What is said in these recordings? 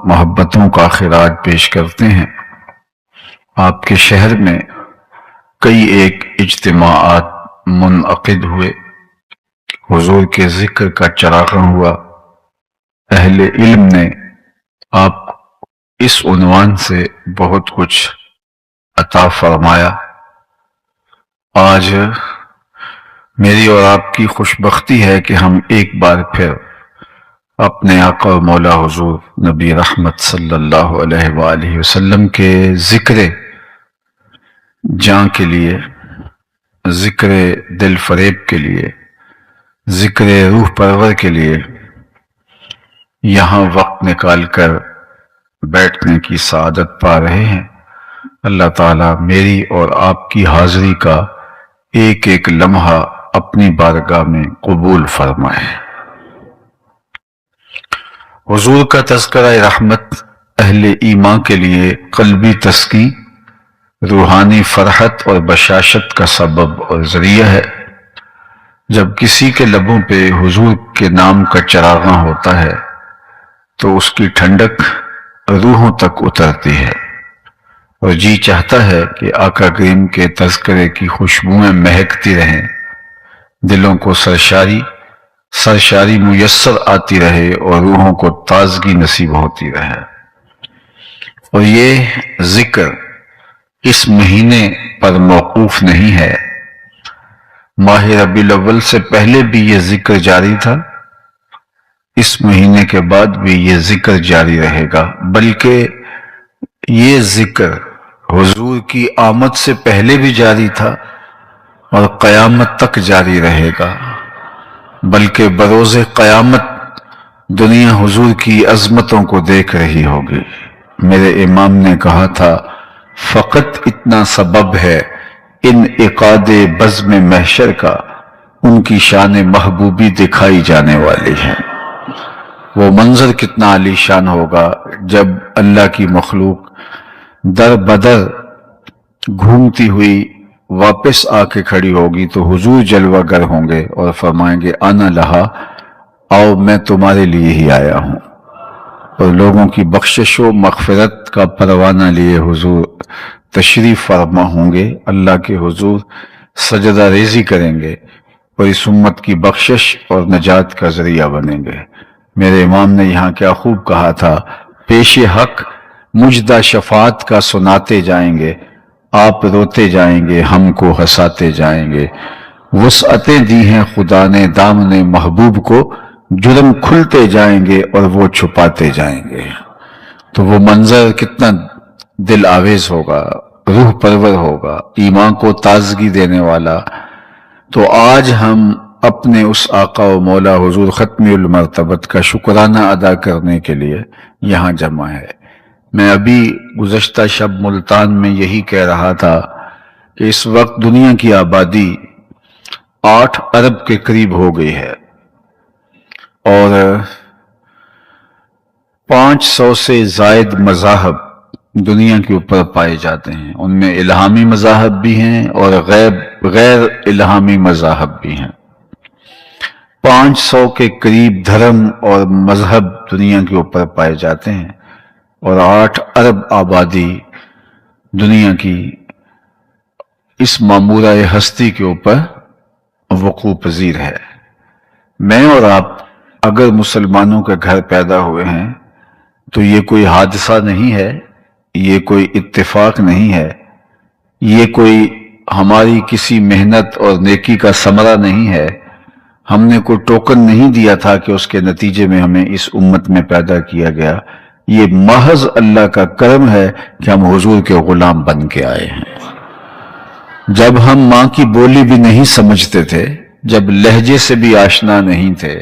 محبتوں کا خراج پیش کرتے ہیں۔ آپ کے شہر میں کئی ایک اجتماعات منعقد ہوئے، حضور کے ذکر کا چراغاں ہوا۔ اہل علم نے آپ اس عنوان سے بہت کچھ عطا فرمایا۔ آج میری اور آپ کی خوش بختی ہے کہ ہم ایک بار پھر اپنے آقا و مولا حضور نبی رحمت صلی اللہ علیہ وآلہ وسلم کے ذکر جاں کے لیے، ذکر دل فریب کے لیے، ذکر روح پرور کے لیے یہاں وقت نکال کر بیٹھنے کی سعادت پا رہے ہیں۔ اللہ تعالیٰ میری اور آپ کی حاضری کا ایک ایک لمحہ اپنی بارگاہ میں قبول فرمائے۔ حضور کا تذکرہ رحمت اہل ایمان کے لیے قلبی تسکین، روحانی فرحت اور بشاشت کا سبب اور ذریعہ ہے۔ جب کسی کے لبوں پہ حضور کے نام کا چراغاں ہوتا ہے تو اس کی ٹھنڈک روحوں تک اترتی ہے اور جی چاہتا ہے کہ آقا کریم کے تذکرے کی خوشبوئیں مہکتی رہیں، دلوں کو سرشاری میسر آتی رہے اور روحوں کو تازگی نصیب ہوتی رہے۔ اور یہ ذکر اس مہینے پر موقوف نہیں ہے، ماہ ربیع الاول سے پہلے بھی یہ ذکر جاری تھا، اس مہینے کے بعد بھی یہ ذکر جاری رہے گا، بلکہ یہ ذکر حضور کی آمد سے پہلے بھی جاری تھا اور قیامت تک جاری رہے گا، بلکہ بروز قیامت دنیا حضور کی عظمتوں کو دیکھ رہی ہوگی۔ میرے امام نے کہا تھا، فقط اتنا سبب ہے انعقاد بزم محشر کا، ان کی شان محبوبی دکھائی جانے والی ہے۔ وہ منظر کتنا عالی شان ہوگا جب اللہ کی مخلوق در بدر گھومتی ہوئی واپس آ کے کھڑی ہوگی تو حضور جلوہ گر ہوں گے اور فرمائیں گے، آنا لہا، آؤ میں تمہارے لیے ہی آیا ہوں۔ اور لوگوں کی بخشش و مغفرت کا پروانہ لیے حضور تشریف فرما ہوں گے، اللہ کے حضور سجدہ ریزی کریں گے اور اس امت کی بخشش اور نجات کا ذریعہ بنیں گے۔ میرے امام نے یہاں کیا خوب کہا تھا، پیش حق مجدہ شفاعت کا سناتے جائیں گے، آپ روتے جائیں گے، ہم کو ہنساتے جائیں گے، وسعتیں دی ہیں خدا نے دامن محبوب کو، جرم کھلتے جائیں گے اور وہ چھپاتے جائیں گے۔ تو وہ منظر کتنا دل آویز ہوگا، روح پرور ہوگا، ایمان کو تازگی دینے والا۔ تو آج ہم اپنے اس آقا و مولا حضور ختم المرتبت کا شکرانہ ادا کرنے کے لیے یہاں جمع ہے۔ میں ابھی گزشتہ شب ملتان میں یہی کہہ رہا تھا کہ اس وقت دنیا کی آبادی 8 ارب کے قریب ہو گئی ہے اور 500 سے زائد مذاہب دنیا کے اوپر پائے جاتے ہیں، ان میں الہامی مذاہب بھی ہیں اور غیر الہامی مذاہب بھی ہیں۔ 500 کے قریب دھرم اور مذہب دنیا کے اوپر پائے جاتے ہیں اور 8 ارب آبادی دنیا کی اس معمورہ ہستی کے اوپر وقوع پذیر ہے۔ میں اور آپ اگر مسلمانوں کے گھر پیدا ہوئے ہیں تو یہ کوئی حادثہ نہیں ہے، یہ کوئی اتفاق نہیں ہے، یہ کوئی ہماری کسی محنت اور نیکی کا ثمرہ نہیں ہے، ہم نے کوئی ٹوکن نہیں دیا تھا کہ اس کے نتیجے میں ہمیں اس امت میں پیدا کیا گیا، یہ محض اللہ کا کرم ہے کہ ہم حضور کے غلام بن کے آئے ہیں۔ جب ہم ماں کی بولی بھی نہیں سمجھتے تھے، جب لہجے سے بھی آشنا نہیں تھے،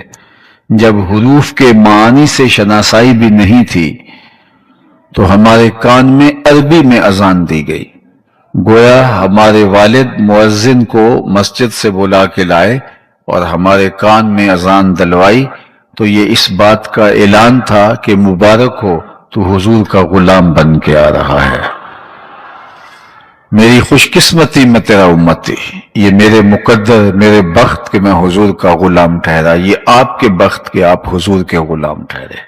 جب حروف کے معانی سے شناسائی بھی نہیں تھی، تو ہمارے کان میں عربی میں اذان دی گئی، گویا ہمارے والد مؤذن کو مسجد سے بلا کے لائے اور ہمارے کان میں اذان دلوائی، تو یہ اس بات کا اعلان تھا کہ مبارک ہو، تو حضور کا غلام بن کے آ رہا ہے۔ میری خوش قسمتی میں تیرا امتی، یہ میرے مقدر، میرے بخت کہ میں حضور کا غلام ٹھہرا، یہ آپ کے بخت کہ آپ حضور کے غلام ٹھہرے۔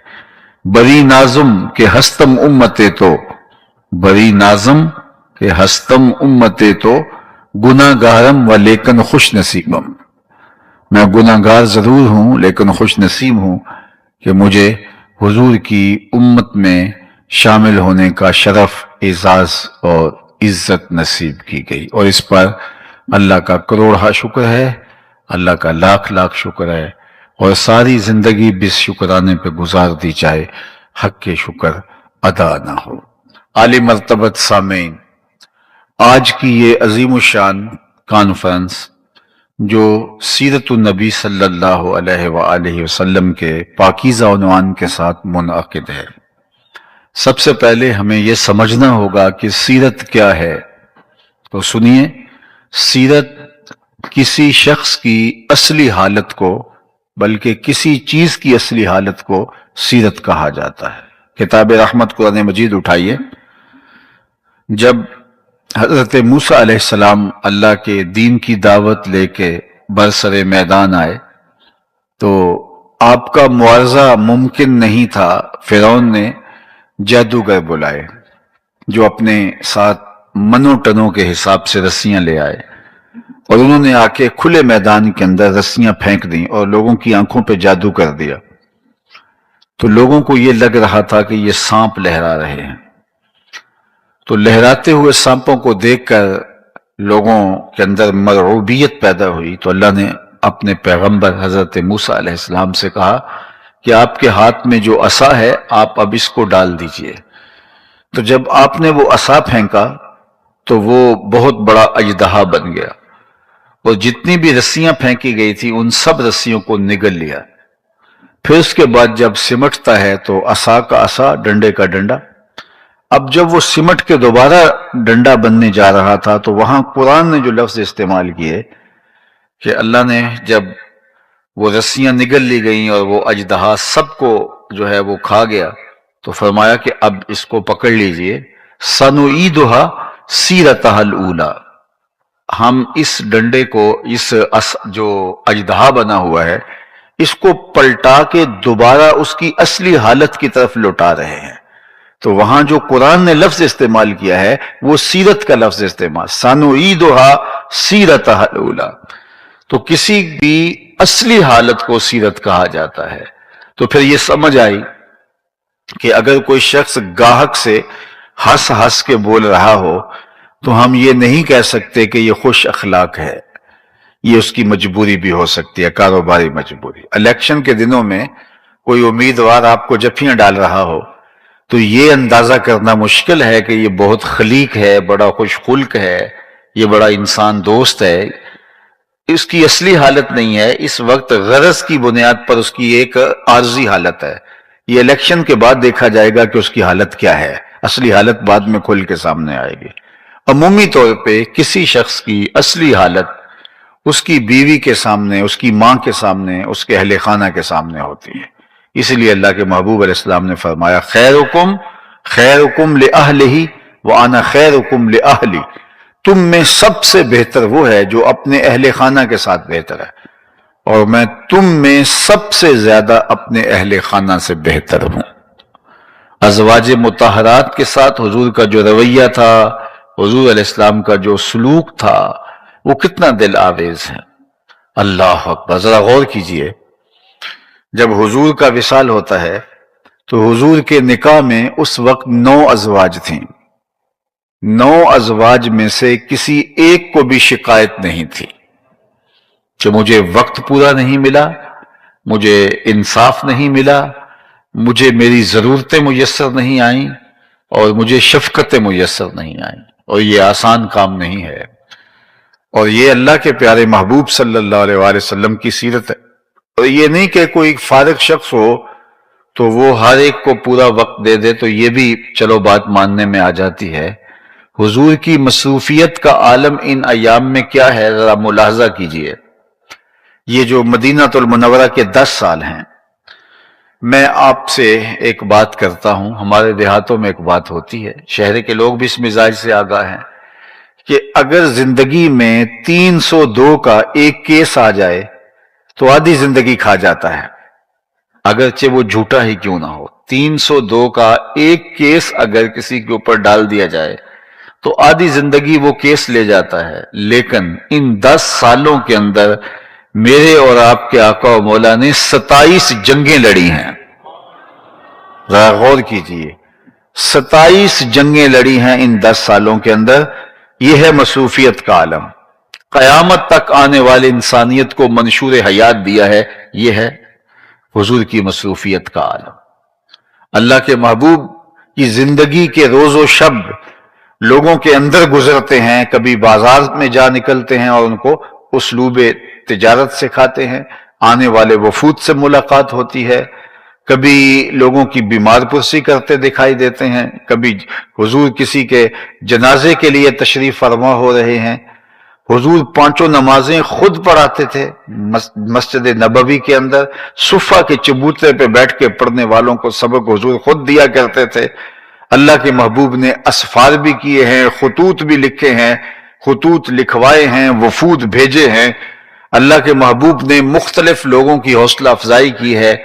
بری نازم کہ ہستم امتے تو، بری نازم کہ ہستم امتے تو، گناہ گارم و لیکن خوش نصیبم، میں گناہ گار ضرور ہوں لیکن خوش نصیب ہوں کہ مجھے حضور کی امت میں شامل ہونے کا شرف، اعزاز اور عزت نصیب کی گئی، اور اس پر اللہ کا کروڑہ شکر ہے، اللہ کا لاکھ لاکھ شکر ہے، اور ساری زندگی بس شکرانے پہ گزار دی جائے، حق کے شکر ادا نہ ہو۔ عالی مرتبت سامعین، آج کی یہ عظیم الشان کانفرنس جو سیرت النبی صلی اللہ علیہ وآلہ وسلم کے پاکیزہ عنوان کے ساتھ منعقد ہے، سب سے پہلے ہمیں یہ سمجھنا ہوگا کہ سیرت کیا ہے۔ تو سنیے، سیرت کسی شخص کی اصلی حالت کو، بلکہ کسی چیز کی اصلی حالت کو سیرت کہا جاتا ہے۔ کتاب رحمت قرآن مجید اٹھائیے۔ جب حضرت موسیٰ علیہ السلام اللہ کے دین کی دعوت لے کے برسر میدان آئے تو آپ کا معاوضہ ممکن نہیں تھا، فرعون نے جادوگر بلائے جو اپنے ساتھ منو ٹنوں کے حساب سے رسیاں لے آئے، اور انہوں نے آ کے کھلے میدان کے اندر رسیاں پھینک دیں اور لوگوں کی آنکھوں پہ جادو کر دیا۔ تو لوگوں کو یہ لگ رہا تھا کہ یہ سانپ لہرا رہے ہیں، تو لہراتے ہوئے سانپوں کو دیکھ کر لوگوں کے اندر مرعوبیت پیدا ہوئی۔ تو اللہ نے اپنے پیغمبر حضرت موسیٰ علیہ السلام سے کہا کہ آپ کے ہاتھ میں جو عصا ہے آپ اب اس کو ڈال دیجئے۔ تو جب آپ نے وہ عصا پھینکا تو وہ بہت بڑا اژدہا بن گیا، اور جتنی بھی رسیاں پھینکی گئی تھی ان سب رسیوں کو نگل لیا۔ پھر اس کے بعد جب سمٹتا ہے تو عصا کا عصا، ڈنڈے کا ڈنڈا۔ اب جب وہ سمٹ کے دوبارہ ڈنڈا بننے جا رہا تھا تو وہاں قرآن نے جو لفظ استعمال کیے کہ اللہ نے جب وہ رسیاں نگل لی گئیں اور وہ اژدہا سب کو جو ہے وہ کھا گیا، تو فرمایا کہ اب اس کو پکڑ لیجئے، سَنُعِيدُهَا سِيرَتَهَا الْأُولَى، ہم اس ڈنڈے کو، اس جو اژدہا بنا ہوا ہے، اس کو پلٹا کے دوبارہ اس کی اصلی حالت کی طرف لوٹا رہے ہیں۔ تو وہاں جو قرآن نے لفظ استعمال کیا ہے وہ سیرت کا لفظ استعمال، سَنُعِيدُهَا سِيرَتَهَا الْأُولَى، تو کسی بھی اصلی حالت کو سیرت کہا جاتا ہے۔ تو پھر یہ سمجھ آئی کہ اگر کوئی شخص گاہک سے ہنس ہنس کے بول رہا ہو تو ہم یہ نہیں کہہ سکتے کہ یہ خوش اخلاق ہے، یہ اس کی مجبوری بھی ہو سکتی ہے، کاروباری مجبوری۔ الیکشن کے دنوں میں کوئی امیدوار آپ کو جفیاں ڈال رہا ہو تو یہ اندازہ کرنا مشکل ہے کہ یہ بہت خلیق ہے، بڑا خوش خلق ہے، یہ بڑا انسان دوست ہے۔ اس کی اصلی حالت نہیں ہے، اس وقت غرض کی بنیاد پر اس کی ایک عارضی حالت ہے۔ یہ الیکشن کے بعد دیکھا جائے گا کہ اس کی حالت کیا ہے، اصلی حالت بعد میں کھل کے سامنے آئے گی۔ عمومی طور پہ کسی شخص کی اصلی حالت اس کی بیوی کے سامنے، اس کی ماں کے سامنے، اس کے اہل خانہ کے سامنے ہوتی ہے۔ اسی لیے اللہ کے محبوب علیہ السلام نے فرمایا خیرکم خیرکم لأہلہ وانا خیرکم لأہلی، تم میں سب سے بہتر وہ ہے جو اپنے اہل خانہ کے ساتھ بہتر ہے، اور میں تم میں سب سے زیادہ اپنے اہل خانہ سے بہتر ہوں۔ ازواج مطہرات کے ساتھ حضور کا جو رویہ تھا، حضور علیہ السلام کا جو سلوک تھا، وہ کتنا دل آویز ہے۔ اللہ اکبر، ذرا غور کیجئے، جب حضور کا وصال ہوتا ہے تو حضور کے نکاح میں اس وقت 9 ازواج تھیں، 9 ازواج میں سے کسی ایک کو بھی شکایت نہیں تھی کہ مجھے وقت پورا نہیں ملا، مجھے انصاف نہیں ملا، مجھے میری ضرورتیں میسر نہیں آئیں، اور مجھے شفقتیں میسر نہیں آئیں، اور یہ آسان کام نہیں ہے۔ اور یہ اللہ کے پیارے محبوب صلی اللہ علیہ وآلہ وسلم کی سیرت ہے۔ اور یہ نہیں کہ کوئی فارغ شخص ہو تو وہ ہر ایک کو پورا وقت دے دے، تو یہ بھی چلو بات ماننے میں آ جاتی ہے۔ حضور کی مصروفیت کا عالم ان ایام میں کیا ہے، ذرا ملاحظہ کیجئے۔ یہ جو مدینہ المنورہ کے 10 سال ہیں، میں آپ سے ایک بات کرتا ہوں، ہمارے دیہاتوں میں ایک بات ہوتی ہے، شہر کے لوگ بھی اس مزاج سے آگاہ ہیں، کہ اگر زندگی میں 302 کا ایک کیس آ جائے تو آدھی زندگی کھا جاتا ہے۔ اگرچہ وہ جھوٹا ہی کیوں نہ ہو۔ 302 کا ایک کیس اگر کسی کے اوپر ڈال دیا جائے تو آدھی زندگی وہ کیس لے جاتا ہے، لیکن ان 10 سالوں کے اندر میرے اور آپ کے آقا و مولا نے 27 جنگیں لڑی ہیں۔ ذرا غور کیجئے، 27 جنگیں لڑی ہیں ان 10 سالوں کے اندر۔ یہ ہے مصروفیت کا عالم، قیامت تک آنے والے انسانیت کو منشور حیات دیا ہے، یہ ہے حضور کی مصروفیت کا عالم۔ اللہ کے محبوب کی زندگی کے روز و شب لوگوں کے اندر گزرتے ہیں، کبھی بازار میں جا نکلتے ہیں اور ان کو اسلوب تجارت سکھاتے ہیں، آنے والے وفود سے ملاقات ہوتی ہے، کبھی لوگوں کی بیمار پرسی کرتے دکھائی دیتے ہیں، کبھی حضور کسی کے جنازے کے لیے تشریف فرما ہو رہے ہیں۔ حضور 5 نمازیں خود پڑھاتے تھے مسجد نبوی کے اندر، صفہ کے چبوترے پہ بیٹھ کے پڑھنے والوں کو سبق حضور خود دیا کرتے تھے۔ اللہ کے محبوب نے اسفار بھی کیے ہیں، خطوط بھی لکھے ہیں، خطوط لکھوائے ہیں، وفود بھیجے ہیں۔ اللہ کے محبوب نے مختلف لوگوں کی حوصلہ افزائی کی ہے،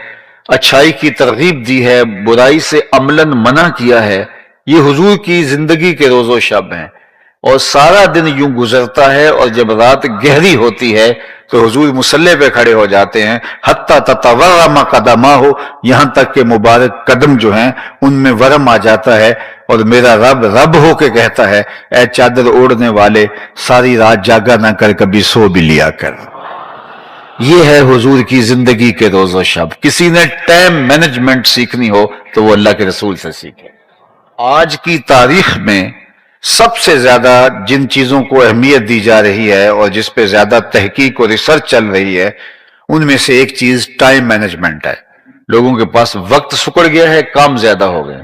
اچھائی کی ترغیب دی ہے، برائی سے عملاً منع کیا ہے۔ یہ حضور کی زندگی کے روز و شب ہیں، اور سارا دن یوں گزرتا ہے، اور جب رات گہری ہوتی ہے تو حضور مصلی پہ کھڑے ہو جاتے ہیں، حتی تتورم قدماہ، یہاں تک کہ مبارک قدم جو ہیں ان میں ورم آ جاتا ہے، اور میرا رب رب ہو کے کہتا ہے، اے چادر اوڑھنے والے، ساری رات جاگا نہ کر، کبھی سو بھی لیا کر۔ یہ ہے حضور کی زندگی کے روز و شب۔ کسی نے ٹائم مینجمنٹ سیکھنی ہو تو وہ اللہ کے رسول سے سیکھے۔ آج کی تاریخ میں سب سے زیادہ جن چیزوں کو اہمیت دی جا رہی ہے اور جس پہ زیادہ تحقیق اور ریسرچ چل رہی ہے، ان میں سے ایک چیز ٹائم مینجمنٹ ہے۔ لوگوں کے پاس وقت سکڑ گیا ہے، کام زیادہ ہو گئے،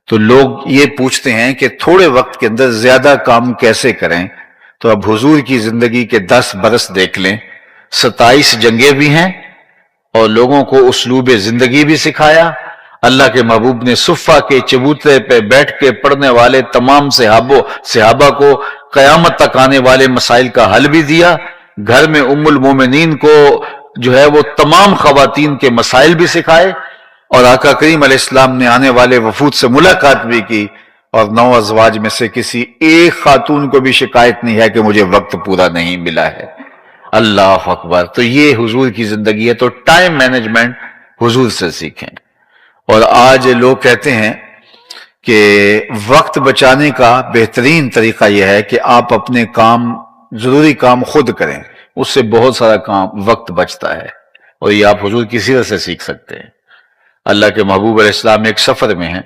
تو لوگ یہ پوچھتے ہیں کہ تھوڑے وقت کے اندر زیادہ کام کیسے کریں۔ تو اب حضور کی زندگی کے 10 برس دیکھ لیں، 27 جنگیں بھی ہیں اور لوگوں کو اسلوب زندگی بھی سکھایا۔ اللہ کے محبوب نے صفہ کے چبوترے پہ بیٹھ کے پڑھنے والے تمام صحابہ کو قیامت تک آنے والے مسائل کا حل بھی دیا۔ گھر میں ام المومنین کو جو ہے وہ تمام خواتین کے مسائل بھی سکھائے، اور آقا کریم علیہ السلام نے آنے والے وفود سے ملاقات بھی کی، اور 9 ازواج میں سے کسی ایک خاتون کو بھی شکایت نہیں ہے کہ مجھے وقت پورا نہیں ملا ہے۔ اللہ اکبر۔ تو یہ حضور کی زندگی ہے، تو ٹائم مینجمنٹ حضور سے سیکھیں۔ اور آج لوگ کہتے ہیں کہ وقت بچانے کا بہترین طریقہ یہ ہے کہ آپ اپنے ضروری کام خود کریں، اس سے بہت سارا وقت بچتا ہے، اور یہ آپ حضور کی سیرت سے سیکھ سکتے ہیں۔ اللہ کے محبوب علیہ السلام ایک سفر میں ہیں،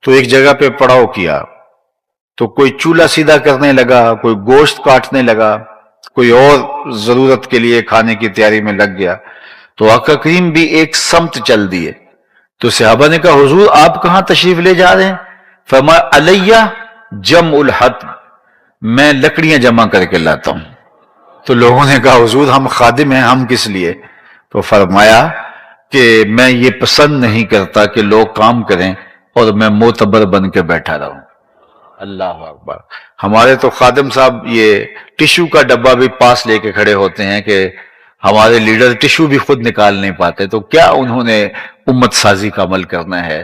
تو ایک جگہ پہ پڑاؤ کیا، تو کوئی چولہا سیدھا کرنے لگا، کوئی گوشت کاٹنے لگا، کوئی اور ضرورت کے لیے کھانے کی تیاری میں لگ گیا، تو آقا کریم بھی ایک سمت چل دیے۔ تو صحابہ نے کہا، حضور آپ کہاں تشریف لے جا رہے ہیں؟ فرمایا، علیہ جمع الحطب، میں لکڑیاں جمع کر کے لاتا ہوں۔ تو لوگوں نے کہا، حضور ہم خادم ہیں، ہم کس لیے؟ تو فرمایا کہ میں یہ پسند نہیں کرتا کہ لوگ کام کریں اور میں معتبر بن کے بیٹھا رہوں۔ اللہ اکبر۔ ہمارے تو خادم صاحب یہ ٹشو کا ڈبہ بھی پاس لے کے کھڑے ہوتے ہیں کہ ہمارے لیڈر ٹشو بھی خود نکال نہیں پاتے، تو کیا انہوں نے امت سازی کا عمل کرنا ہے؟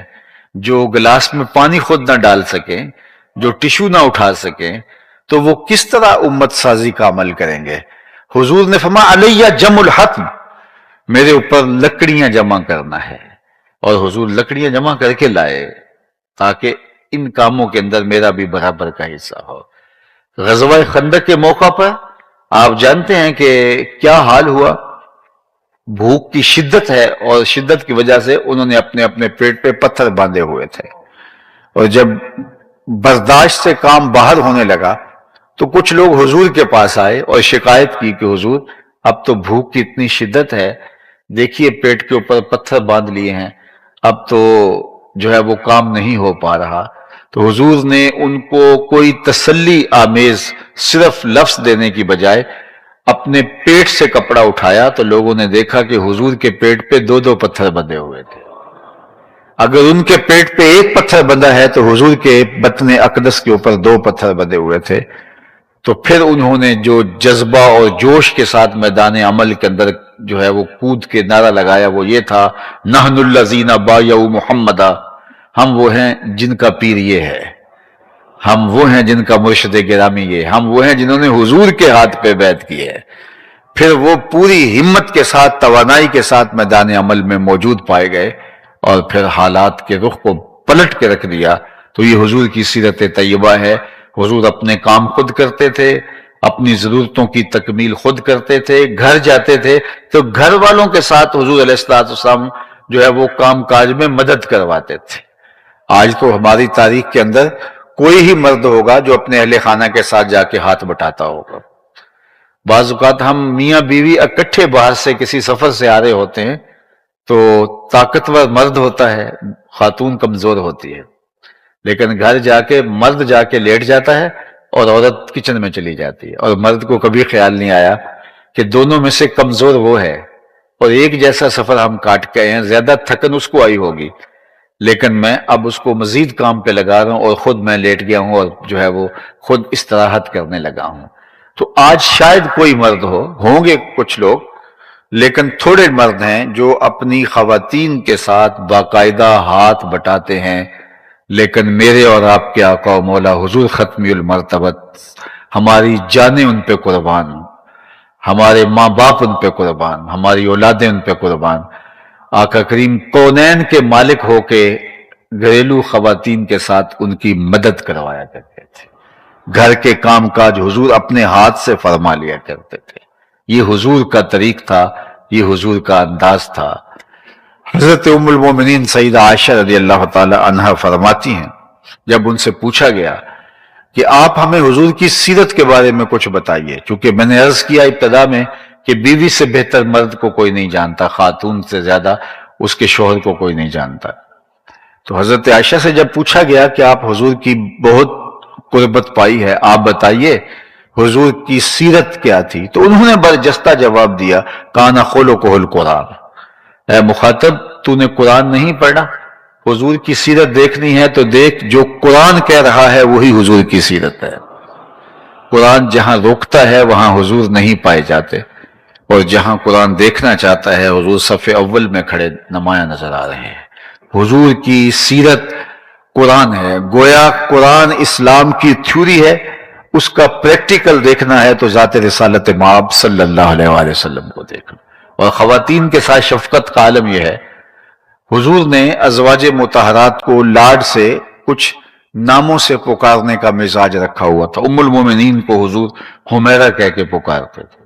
جو گلاس میں پانی خود نہ ڈال سکیں، جو ٹشو نہ اٹھا سکیں، تو وہ کس طرح امت سازی کا عمل کریں گے؟ حضور نے فرمایا، علیہ جمع الحطب، میرے اوپر لکڑیاں جمع کرنا ہے، اور حضور لکڑیاں جمع کر کے لائے تاکہ ان کاموں کے اندر میرا بھی برابر کا حصہ ہو۔ غزوہ خندق کے موقع پر آپ جانتے ہیں کہ کیا حال ہوا؟ بھوک کی شدت ہے، اور شدت کی وجہ سے انہوں نے اپنے اپنے پیٹ پہ پتھر باندھے ہوئے تھے، اور جب برداشت سے کام باہر ہونے لگا تو کچھ لوگ حضور کے پاس آئے اور شکایت کی کہ حضور اب تو بھوک کی اتنی شدت ہے، دیکھیے پیٹ کے اوپر پتھر باندھ لیے ہیں، اب تو جو ہے وہ کام نہیں ہو پا رہا۔ تو حضور نے ان کو کوئی تسلی آمیز صرف لفظ دینے کی بجائے اپنے پیٹ سے کپڑا اٹھایا، تو لوگوں نے دیکھا کہ حضور کے پیٹ پہ 2 پتھر بندھے ہوئے تھے۔ اگر ان کے پیٹ پہ 1 پتھر بندھا ہے تو حضور کے بطن اقدس کے اوپر 2 پتھر بندھے ہوئے تھے۔ تو پھر انہوں نے جو جذبہ اور جوش کے ساتھ میدان عمل کے اندر جو ہے وہ کود کے نعرہ لگایا، وہ یہ تھا، نحن الذین بایعوا محمدا، ہم وہ ہیں جن کا پیر یہ ہے، ہم وہ ہیں جن کا مرشد گرامی یہ ہے، ہم وہ ہیں جنہوں نے حضور کے ہاتھ پہ بیعت کی ہے۔ پھر وہ پوری ہمت کے ساتھ، توانائی کے ساتھ میدان عمل میں موجود پائے گئے، اور پھر حالات کے رخ کو پلٹ کے رکھ دیا۔ تو یہ حضور کی سیرت طیبہ ہے۔ حضور اپنے کام خود کرتے تھے، اپنی ضرورتوں کی تکمیل خود کرتے تھے، گھر جاتے تھے تو گھر والوں کے ساتھ حضور علیہ السلام جو ہے وہ کام کاج میں مدد کرواتے تھے۔ آج تو ہماری تاریخ کے اندر کوئی ہی مرد ہوگا جو اپنے اہل خانہ کے ساتھ جا کے ہاتھ بٹاتا ہوگا۔ بعض اوقات ہم میاں بیوی اکٹھے باہر سے کسی سفر سے آ رہے ہوتے ہیں تو طاقتور مرد ہوتا ہے، خاتون کمزور ہوتی ہے، لیکن گھر جا کے مرد جا کے لیٹ جاتا ہے اور عورت کچن میں چلی جاتی ہے، اور مرد کو کبھی خیال نہیں آیا کہ دونوں میں سے کمزور وہ ہے، اور ایک جیسا سفر ہم کاٹ کے آئے ہیں، زیادہ تھکن اس کو آئی ہوگی، لیکن میں اب اس کو مزید کام پہ لگا رہا ہوں اور خود میں لیٹ گیا ہوں اور جو ہے وہ خود استراحت کرنے لگا ہوں۔ تو آج شاید کوئی مرد ہوں گے کچھ لوگ، لیکن تھوڑے مرد ہیں جو اپنی خواتین کے ساتھ باقاعدہ ہاتھ بٹاتے ہیں۔ لیکن میرے اور آپ کے آقا و مولا حضور ختمی المرتبت، ہماری جانیں ان پہ قربان، ہمارے ماں باپ ان پہ قربان، ہماری اولادیں ان پہ قربان، آقا کریم کونین کے مالک ہو کے گھریلو خواتین کے ساتھ ان کی مدد کروایا کرتے تھے، گھر کے کام کاج حضور اپنے ہاتھ سے فرما لیا کرتے تھے۔ یہ حضور کا طریق تھا، یہ حضور کا انداز تھا۔ حضرت ام المومنین سیدہ عائشہ رضی اللہ تعالی عنہا فرماتی ہیں، جب ان سے پوچھا گیا کہ آپ ہمیں حضور کی سیرت کے بارے میں کچھ بتائیے، چونکہ میں نے عرض کیا ابتدا میں کہ بیوی سے بہتر مرد کو کوئی نہیں جانتا، خاتون سے زیادہ اس کے شوہر کو کوئی نہیں جانتا۔ تو حضرت عائشہ سے جب پوچھا گیا کہ آپ حضور کی بہت قربت پائی ہے، آپ بتائیے حضور کی سیرت کیا تھی، تو انہوں نے برجستہ جواب دیا، کانا خلقہ القرآن، اے مخاطب تو نے قرآن نہیں پڑھا؟ حضور کی سیرت دیکھنی ہے تو دیکھ، جو قرآن کہہ رہا ہے وہی حضور کی سیرت ہے۔ قرآن جہاں روکتا ہے وہاں حضور نہیں پائے جاتے، اور جہاں قرآن دیکھنا چاہتا ہے حضور صف اول میں کھڑے نمایاں نظر آ رہے ہیں۔ حضور کی سیرت قرآن ہے، گویا قرآن اسلام کی تھیوری ہے، اس کا پریکٹیکل دیکھنا ہے تو ذات رسالت مآب صلی اللہ علیہ وآلہ وسلم کو دیکھنا۔ اور خواتین کے ساتھ شفقت کا عالم یہ ہے، حضور نے ازواج مطہرات کو لاڈ سے کچھ ناموں سے پکارنے کا مزاج رکھا ہوا تھا۔ ام المومنین کو حضور حمیرہ کہہ کے پکارتے تھے۔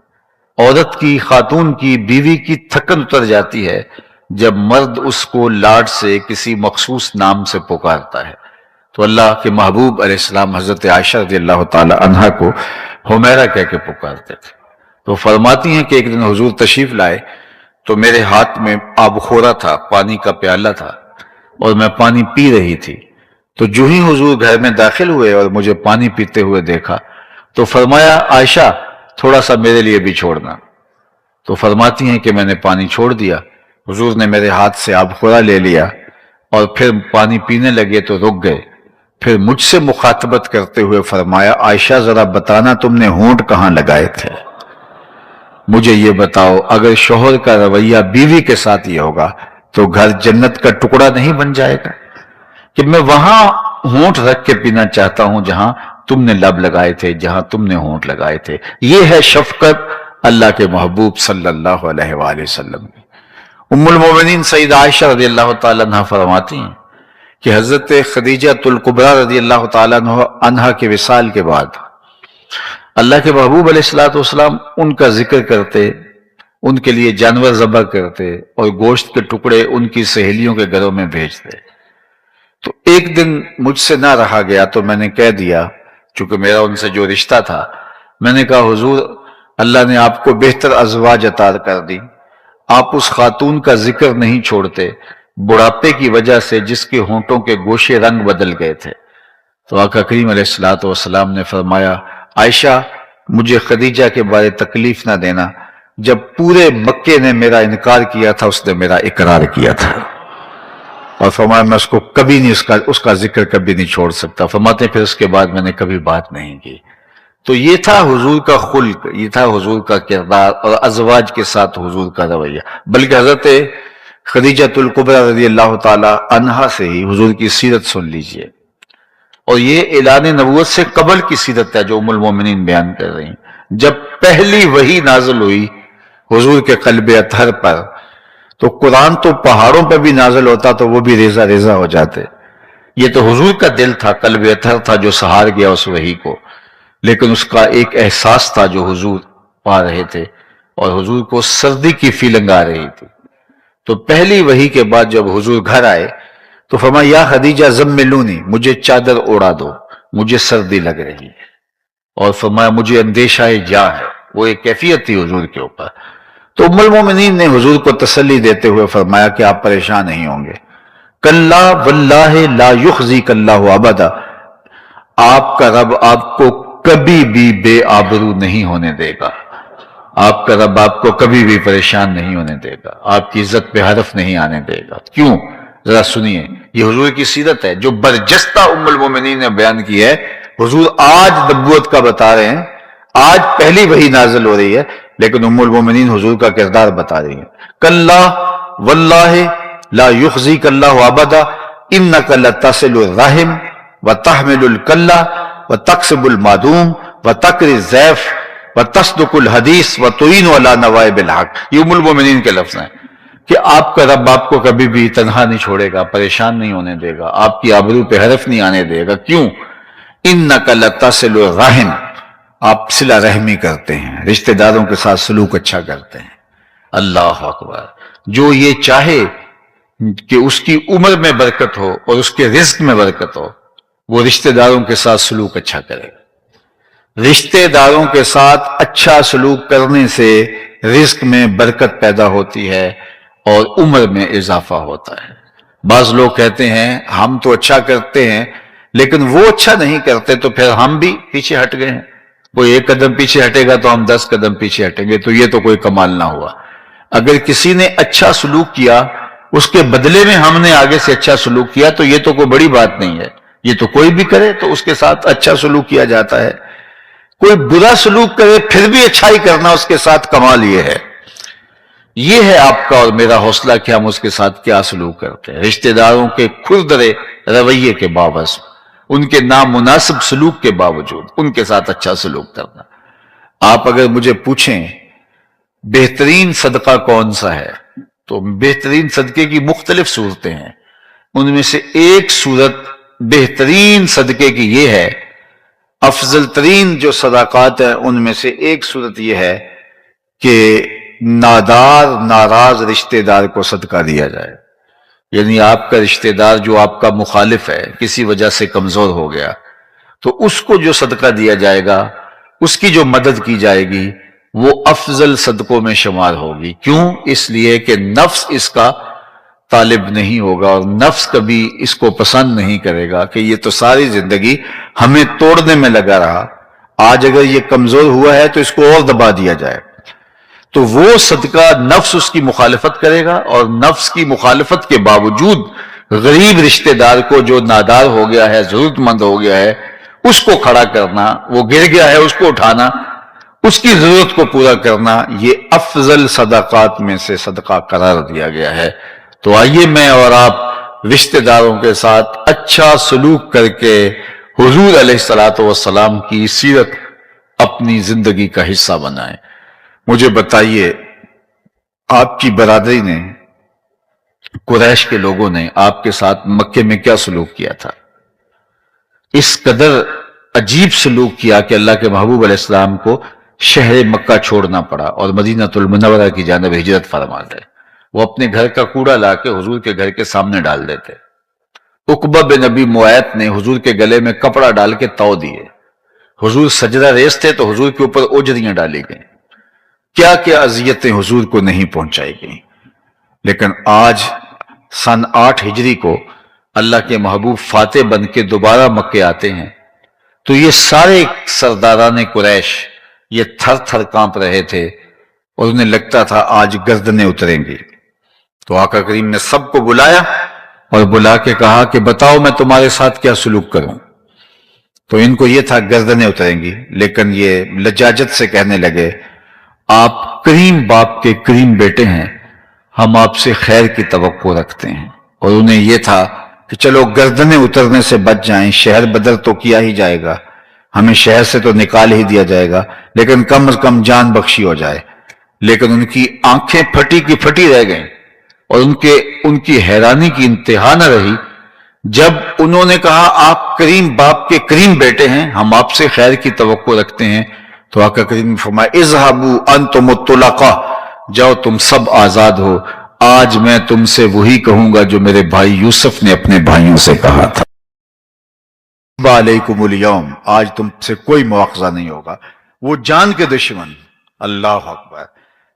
عورت کی، خاتون کی، بیوی کی تھکن اتر جاتی ہے جب مرد اس کو لاڈ سے کسی مخصوص نام سے پکارتا ہے۔ تو اللہ کے محبوب علیہ السلام حضرت عائشہ رضی اللہ تعالی عنہا کو حمیرہ کہہ کے پکارتے تھے۔ تو فرماتی ہیں کہ ایک دن حضور تشریف لائے تو میرے ہاتھ میں آب خورا تھا، پانی کا پیالہ تھا، اور میں پانی پی رہی تھی۔ تو جو ہی حضور گھر میں داخل ہوئے اور مجھے پانی پیتے ہوئے دیکھا تو فرمایا، عائشہ تھوڑا سا میرے لیے بھی چھوڑنا۔ تو فرماتی ہیں کہ میں نے پانی چھوڑ دیا، حضور نے میرے ہاتھ سے آب خورا لے لیا اور پھر پانی پینے لگے تو رک گئے۔ پھر مجھ سے مخاطبت کرتے ہوئے فرمایا، عائشہ ذرا بتانا تم نے ہونٹ کہاں لگائے تھے؟ مجھے یہ بتاؤ، اگر شوہر کا رویہ بیوی کے ساتھ یہ ہوگا تو گھر جنت کا ٹکڑا نہیں بن جائے گا کہ میں وہاں ہونٹ رکھ کے پینا چاہتا ہوں جہاں تم نے لب لگائے تھے، جہاں تم نے ہونٹ لگائے تھے۔ یہ ہے شفقت اللہ کے محبوب صلی اللہ علیہ وآلہ وسلم کی۔ ام المومنین سیدہ عائشہ رضی اللہ تعالیٰ عنہ فرماتی ہیں کہ حضرت خدیجہ الکبریٰ رضی اللہ تعالیٰ عنہ کے وصال کے بعد اللہ کے محبوب علیہ السلام ان کا ذکر کرتے، ان کے لیے جانور ذبح کرتے اور گوشت کے ٹکڑے ان کی سہیلیوں کے گھروں میں بھیجتے۔ تو ایک دن مجھ سے نہ رہا گیا تو میں نے کہہ دیا، چونکہ میرا ان سے جو رشتہ تھا، میں نے کہا حضور اللہ نے آپ کو بہتر ازواج عطا کر دی، آپ اس خاتون کا ذکر نہیں چھوڑتے بڑھاپے کی وجہ سے جس کے ہونٹوں کے گوشے رنگ بدل گئے تھے۔ تو آقا کریم علیہ السلام نے فرمایا، عائشہ مجھے خدیجہ کے بارے تکلیف نہ دینا، جب پورے مکے نے میرا انکار کیا تھا اس نے میرا اقرار کیا تھا، اور فرمایا میں اس کو کبھی نہیں، اس کا ذکر کبھی نہیں چھوڑ سکتا۔ فرماتے ہیں پھر اس کے بعد میں نے کبھی بات نہیں کی۔ تو یہ تھا حضور کا خلق، یہ تھا حضور کا کردار اور ازواج کے ساتھ حضور کا رویہ۔ بلکہ حضرت خدیجۃ الکبریٰ رضی اللہ تعالی عنہا سے ہی حضور کی سیرت سن لیجئے، اور یہ اعلان نبوت سے قبل کی سیرت ہے جو ام المومنین بیان کر رہی ہیں۔ جب پہلی وحی نازل ہوئی حضور کے قلب اطہر پر، تو قرآن تو پہاڑوں پر بھی نازل ہوتا تو وہ بھی ریزہ ریزہ ہو جاتے، یہ تو حضور کا دل تھا، قلب اطہر تھا جو سہار گیا اس وحی کو، لیکن اس کا ایک احساس تھا جو حضور پا رہے تھے، اور حضور کو سردی کی فیلنگ آ رہی تھی۔ تو پہلی وحی کے بعد جب حضور گھر آئے تو فرمایا یا خدیجہ زملونی، مجھے چادر اوڑا دو، مجھے سردی لگ رہی ہے، اور فرمایا مجھے اندیشہ جاں ہے، وہ ایک کیفیت تھی حضور کے اوپر۔ تو ام المومنین نے حضور کو تسلی دیتے ہوئے فرمایا کہ آپ پریشان نہیں ہوں گے، کلا واللہ لا یخزیک اللہ ابدا، آپ کا رب آپ کو کبھی بھی بے آبرو نہیں ہونے دے گا، آپ کا رب آپ کو کبھی بھی پریشان نہیں ہونے دے گا، آپ کی عزت پہ حرف نہیں آنے دے گا۔ کیوں؟ ذرا سنیے، یہ حضور کی سیرت ہے جو برجستہ ام المومنین نے بیان کی ہے۔ حضور آج نبوت کا بتا رہے ہیں، آج پہلی وحی نازل ہو رہی ہے، لیکن ام المومنین حضور کا کردار بتا رہی ہیں۔ کلا واللہ لا یخزیک اللہ ابدا انک لتصل الرحم وتحمل الکلہ وتکسب المعدوم وتقری الضیف وتصدق الحدیث وتعین علی نوائب الحق، یہ ام المومنین کے لفظ ہیں کہ آپ کا رب آپ کو کبھی بھی تنہا نہیں چھوڑے گا، پریشان نہیں ہونے دے گا، آپ کی آبرو پہ حرف نہیں آنے دے گا۔ کیوں؟ انک لتصل الرحم، آپ صلہ رحمی کرتے ہیں، رشتہ داروں کے ساتھ سلوک اچھا کرتے ہیں۔ اللہ اکبر، جو یہ چاہے کہ اس کی عمر میں برکت ہو اور اس کے رزق میں برکت ہو، وہ رشتہ داروں کے ساتھ سلوک اچھا کرے گا۔ رشتہ داروں کے ساتھ اچھا سلوک کرنے سے رزق میں برکت پیدا ہوتی ہے اور عمر میں اضافہ ہوتا ہے۔ بعض لوگ کہتے ہیں ہم تو اچھا کرتے ہیں لیکن وہ اچھا نہیں کرتے تو پھر ہم بھی پیچھے ہٹ گئے ہیں، کوئی ایک قدم پیچھے ہٹے گا تو ہم 10 قدم پیچھے ہٹیں گے، تو یہ تو کوئی کمال نہ ہوا۔ اگر کسی نے اچھا سلوک کیا اس کے بدلے میں ہم نے آگے سے اچھا سلوک کیا تو یہ تو کوئی بڑی بات نہیں ہے، یہ تو کوئی بھی کرے تو اس کے ساتھ اچھا سلوک کیا جاتا ہے۔ کوئی برا سلوک کرے پھر بھی اچھائی کرنا اس کے ساتھ کمال یہ ہے۔ یہ ہے آپ کا اور میرا حوصلہ کہ ہم اس کے ساتھ کیا سلوک کرتے ہیں، رشتہ داروں کے کھردرے رویے کے باوجود، ان کے نامناسب سلوک کے باوجود ان کے ساتھ اچھا سلوک کرنا۔ آپ اگر مجھے پوچھیں بہترین صدقہ کون سا ہے تو بہترین صدقے کی مختلف صورتیں ہیں، ان میں سے ایک صورت بہترین صدقے کی یہ ہے، افضل ترین جو صدقات ہیں ان میں سے ایک صورت یہ ہے کہ نادار ناراض رشتہ دار کو صدقہ دیا جائے۔ یعنی آپ کا رشتہ دار جو آپ کا مخالف ہے، کسی وجہ سے کمزور ہو گیا، تو اس کو جو صدقہ دیا جائے گا، اس کی جو مدد کی جائے گی، وہ افضل صدقوں میں شمار ہوگی۔ کیوں؟ اس لیے کہ نفس اس کا طالب نہیں ہوگا اور نفس کبھی اس کو پسند نہیں کرے گا کہ یہ تو ساری زندگی ہمیں توڑنے میں لگا رہا، آج اگر یہ کمزور ہوا ہے تو اس کو اور دبا دیا جائے۔ تو وہ صدقہ نفس اس کی مخالفت کرے گا، اور نفس کی مخالفت کے باوجود غریب رشتہ دار کو جو نادار ہو گیا ہے، ضرورت مند ہو گیا ہے، اس کو کھڑا کرنا، وہ گر گیا ہے اس کو اٹھانا، اس کی ضرورت کو پورا کرنا، یہ افضل صدقات میں سے صدقہ قرار دیا گیا ہے۔ تو آئیے میں اور آپ رشتہ داروں کے ساتھ اچھا سلوک کر کے حضور علیہ السلام کی سیرت اپنی زندگی کا حصہ بنائیں۔ مجھے بتائیے آپ کی برادری نے، قریش کے لوگوں نے آپ کے ساتھ مکے میں کیا سلوک کیا تھا؟ اس قدر عجیب سلوک کیا کہ اللہ کے محبوب علیہ السلام کو شہر مکہ چھوڑنا پڑا اور مدینہ المنورہ کی جانب ہجرت فرما گئے۔ وہ اپنے گھر کا کوڑا لا کے حضور کے گھر کے سامنے ڈال دیتے۔ عقبہ بن ابی معیط نے حضور کے گلے میں کپڑا ڈال کے تو دیے۔ حضور سجدہ ریز تھے تو حضور کے اوپر اوجریاں ڈالی گئیں، کیا کیا اذیتیں حضور کو نہیں پہنچائی گئیں۔ لیکن آج سن 8 ہجری کو اللہ کے محبوب فاتح بن کے دوبارہ مکے آتے ہیں تو یہ سارے سرداران قریش یہ تھر تھر کانپ رہے تھے اور انہیں لگتا تھا آج گردنیں اتریں گی۔ تو آقا کریم نے سب کو بلایا اور بلا کے کہا کہ بتاؤ میں تمہارے ساتھ کیا سلوک کروں۔ تو ان کو یہ تھا گردنیں اتریں گی، لیکن یہ لجاجت سے کہنے لگے آپ کریم باپ کے کریم بیٹے ہیں، ہم آپ سے خیر کی توقع رکھتے ہیں۔ اور انہیں یہ تھا کہ چلو گردنیں اترنے سے بچ جائیں، شہر بدر تو کیا ہی جائے گا، ہمیں شہر سے تو نکال ہی دیا جائے گا، لیکن کم از کم جان بخشی ہو جائے۔ لیکن ان کی آنکھیں پھٹی کی پھٹی رہ گئیں، اور ان کی حیرانی کی انتہا نہ رہی جب انہوں نے کہا آپ کریم باپ کے کریم بیٹے ہیں، ہم آپ سے خیر کی توقع رکھتے ہیں۔ تو آقا کریم نے فرمایا اذهبوا انتم الطلقاء، جاؤ تم سب آزاد ہو، آج میں تم سے وہی کہوں گا جو میرے بھائی یوسف نے اپنے بھائیوں سے کہا تھا، علیکم الیوم، آج تم سے کوئی مواخذہ نہیں ہوگا۔ وہ جان کے دشمن، اللہ اکبر،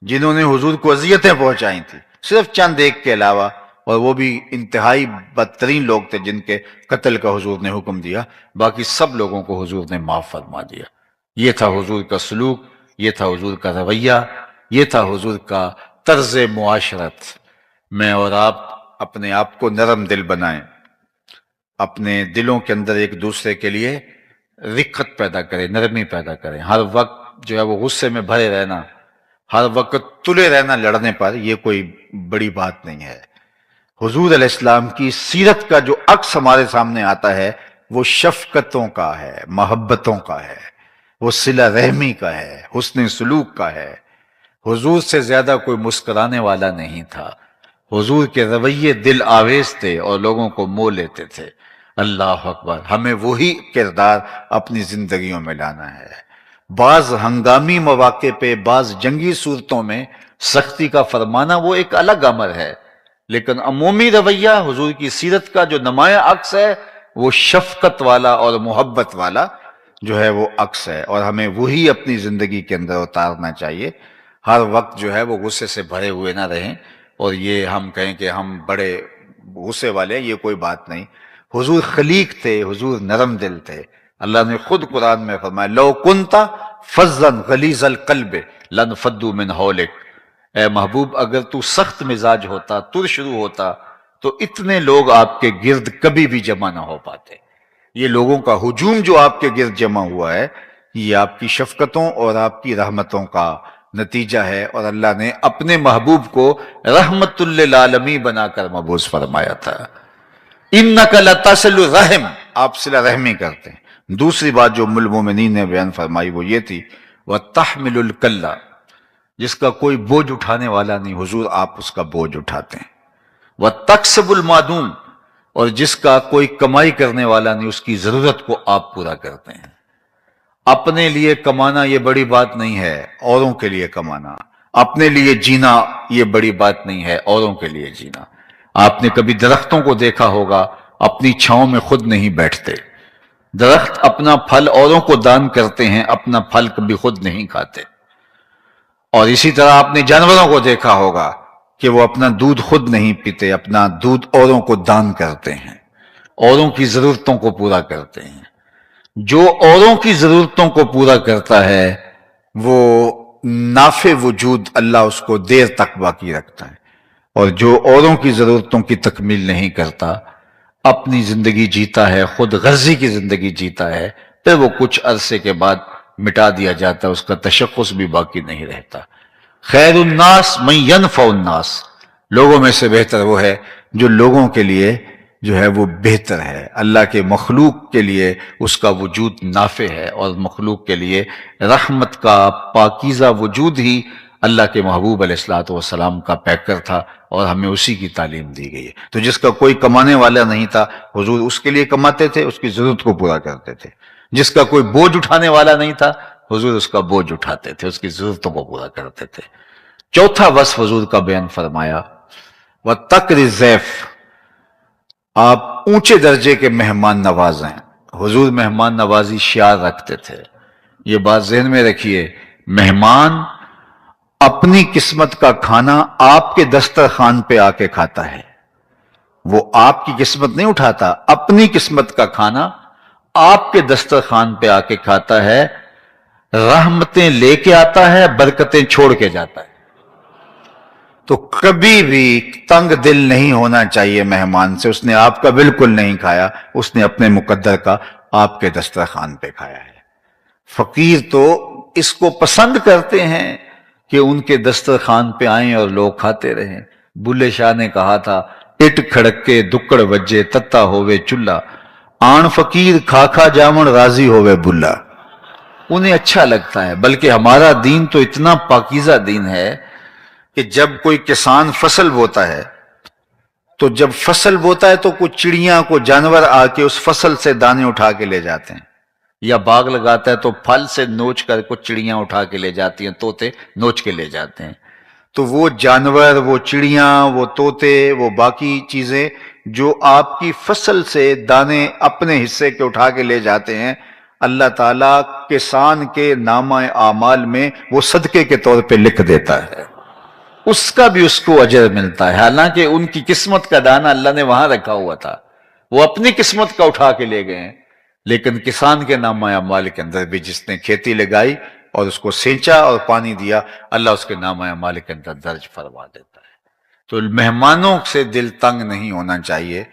جنہوں نے حضور کو اذیتیں پہنچائی تھی صرف چند ایک کے علاوہ، اور وہ بھی انتہائی بدترین لوگ تھے جن کے قتل کا حضور نے حکم دیا، باقی سب لوگوں کو حضور نے معاف فرما دیا۔ یہ تھا حضور کا سلوک، یہ تھا حضور کا رویہ، یہ تھا حضور کا طرز معاشرت۔ میں اور آپ اپنے آپ کو نرم دل بنائیں، اپنے دلوں کے اندر ایک دوسرے کے لیے رقت پیدا کریں، نرمی پیدا کریں۔ ہر وقت جو ہے وہ غصے میں بھرے رہنا، ہر وقت تلے رہنا لڑنے پر، یہ کوئی بڑی بات نہیں ہے۔ حضور علیہ السلام کی سیرت کا جو عکس ہمارے سامنے آتا ہے وہ شفقتوں کا ہے، محبتوں کا ہے، وہ صلہ رحمی کا ہے، حسن سلوک کا ہے۔ حضور سے زیادہ کوئی مسکرانے والا نہیں تھا۔ حضور کے رویے دل آویز تھے اور لوگوں کو مو لیتے تھے۔ اللہ اکبر، ہمیں وہی کردار اپنی زندگیوں میں لانا ہے۔ بعض ہنگامی مواقع پہ، بعض جنگی صورتوں میں سختی کا فرمانا وہ ایک الگ امر ہے، لیکن عمومی رویہ حضور کی سیرت کا جو نمایاں عکس ہے وہ شفقت والا اور محبت والا جو ہے وہ عکس ہے، اور ہمیں وہی اپنی زندگی کے اندر اتارنا چاہیے۔ ہر وقت جو ہے وہ غصے سے بھرے ہوئے نہ رہیں، اور یہ ہم کہیں کہ ہم بڑے غصے والے ہیں، یہ کوئی بات نہیں۔ حضور خلیق تھے، حضور نرم دل تھے۔ اللہ نے خود قرآن میں فرمایا لو کنت فظا غلیظ القلب لانفضوا من حولک، اے محبوب اگر تو سخت مزاج ہوتا، ترشرو ہوتا، تو اتنے لوگ آپ کے گرد کبھی بھی جمع نہ ہو پاتے۔ یہ لوگوں کا ہجوم جو آپ کے گرد جمع ہوا ہے، یہ آپ کی شفقتوں اور آپ کی رحمتوں کا نتیجہ ہے، اور اللہ نے اپنے محبوب کو رحمت للعالمین بنا کر مبعوث فرمایا تھا۔ انک لتصل الرحم، آپ صلہ رحمی کرتے ہیں۔ دوسری بات جو ام المومنین نے بیان فرمائی وہ یہ تھی وتحمل الکل، جس کا کوئی بوجھ اٹھانے والا نہیں، حضور آپ اس کا بوجھ اٹھاتے ہیں۔ وتکسب المعدوم، اور جس کا کوئی کمائی کرنے والا نہیں اس کی ضرورت کو آپ پورا کرتے ہیں۔ اپنے لیے کمانا یہ بڑی بات نہیں ہے، اوروں کے لیے کمانا۔ اپنے لیے جینا یہ بڑی بات نہیں ہے، اوروں کے لیے جینا۔ آپ نے کبھی درختوں کو دیکھا ہوگا، اپنی چھاؤں میں خود نہیں بیٹھتے۔ درخت اپنا پھل اوروں کو دان کرتے ہیں، اپنا پھل کبھی خود نہیں کھاتے۔ اور اسی طرح آپ نے جانوروں کو دیکھا ہوگا کہ وہ اپنا دودھ خود نہیں پیتے، اپنا دودھ اوروں کو دان کرتے ہیں، اوروں کی ضرورتوں کو پورا کرتے ہیں۔ جو اوروں کی ضرورتوں کو پورا کرتا ہے وہ نافع وجود اللہ اس کو دیر تک باقی رکھتا ہے، اور جو اوروں کی ضرورتوں کی تکمیل نہیں کرتا، اپنی زندگی جیتا ہے، خود غرضی کی زندگی جیتا ہے، پھر وہ کچھ عرصے کے بعد مٹا دیا جاتا ہے، اس کا تشخص بھی باقی نہیں رہتا۔ خیر الناس من ینفع الناس، لوگوں میں سے بہتر وہ ہے جو لوگوں کے لیے جو ہے وہ بہتر ہے۔ اللہ کے مخلوق کے لیے اس کا وجود نافع ہے، اور مخلوق کے لیے رحمت کا پاکیزہ وجود ہی اللہ کے محبوب علیہ الصلوۃ والسلام کا پیکر تھا، اور ہمیں اسی کی تعلیم دی گئی ہے۔ تو جس کا کوئی کمانے والا نہیں تھا، حضور اس کے لیے کماتے تھے، اس کی ضرورت کو پورا کرتے تھے۔ جس کا کوئی بوجھ اٹھانے والا نہیں تھا، حضور اس کا بوجھ اٹھاتے تھے، اس کی ضرورتوں کو پورا کرتے تھے۔ چوتھا وصف حضور کا بیان فرمایا وَتَقْرِ الضَّيْفَ، آپ اونچے درجے کے مہمان نواز ہیں۔ حضور مہمان نوازی شعار رکھتے تھے، یہ بات ذہن میں رکھیے، مہمان اپنی قسمت کا کھانا آپ کے دسترخوان پہ آ کے کھاتا ہے۔ وہ آپ کی قسمت نہیں اٹھاتا، اپنی قسمت کا کھانا آپ کے دسترخوان پہ آ کے کھاتا ہے، رحمتیں لے کے آتا ہے، برکتیں چھوڑ کے جاتا ہے۔ تو کبھی بھی تنگ دل نہیں ہونا چاہیے مہمان سے، اس نے آپ کا بالکل نہیں کھایا، اس نے اپنے مقدر کا آپ کے دسترخوان پہ کھایا ہے۔ فقیر تو اس کو پسند کرتے ہیں کہ ان کے دسترخوان پہ آئیں اور لوگ کھاتے رہیں۔ بلے شاہ نے کہا تھا، اٹ کھڑک کے دکڑ وجے تتا ہووے چلہ، آن فقیر کھا کھا جامن راضی ہووے بلا۔ انہیں اچھا لگتا ہے۔ بلکہ ہمارا دین تو اتنا پاکیزہ دین ہے کہ جب کوئی کسان فصل بوتا ہے تو جب فصل بوتا ہے تو کچھ چڑیاں کو جانور آ کے اس فصل سے دانے اٹھا کے لے جاتے ہیں، یا باغ لگاتا ہے تو پھل سے نوچ کر کچھ چڑیاں اٹھا کے لے جاتی ہیں، طوطے نوچ کے لے جاتے ہیں۔ تو وہ جانور، وہ چڑیاں، وہ طوطے، وہ باقی چیزیں جو آپ کی فصل سے دانے اپنے حصے کے اٹھا کے لے جاتے ہیں، اللہ تعالیٰ کسان کے نامہ اعمال میں وہ صدقے کے طور پہ لکھ دیتا ہے، اس کا بھی اس کو اجر ملتا ہے۔ حالانکہ ان کی قسمت کا دانہ اللہ نے وہاں رکھا ہوا تھا، وہ اپنی قسمت کا اٹھا کے لے گئے ہیں، لیکن کسان کے نامہ اعمال کے اندر بھی جس نے کھیتی لگائی اور اس کو سینچا اور پانی دیا، اللہ اس کے نامہ اعمال کے اندر درج فرما دیتا ہے۔ تو مہمانوں سے دل تنگ نہیں ہونا چاہیے،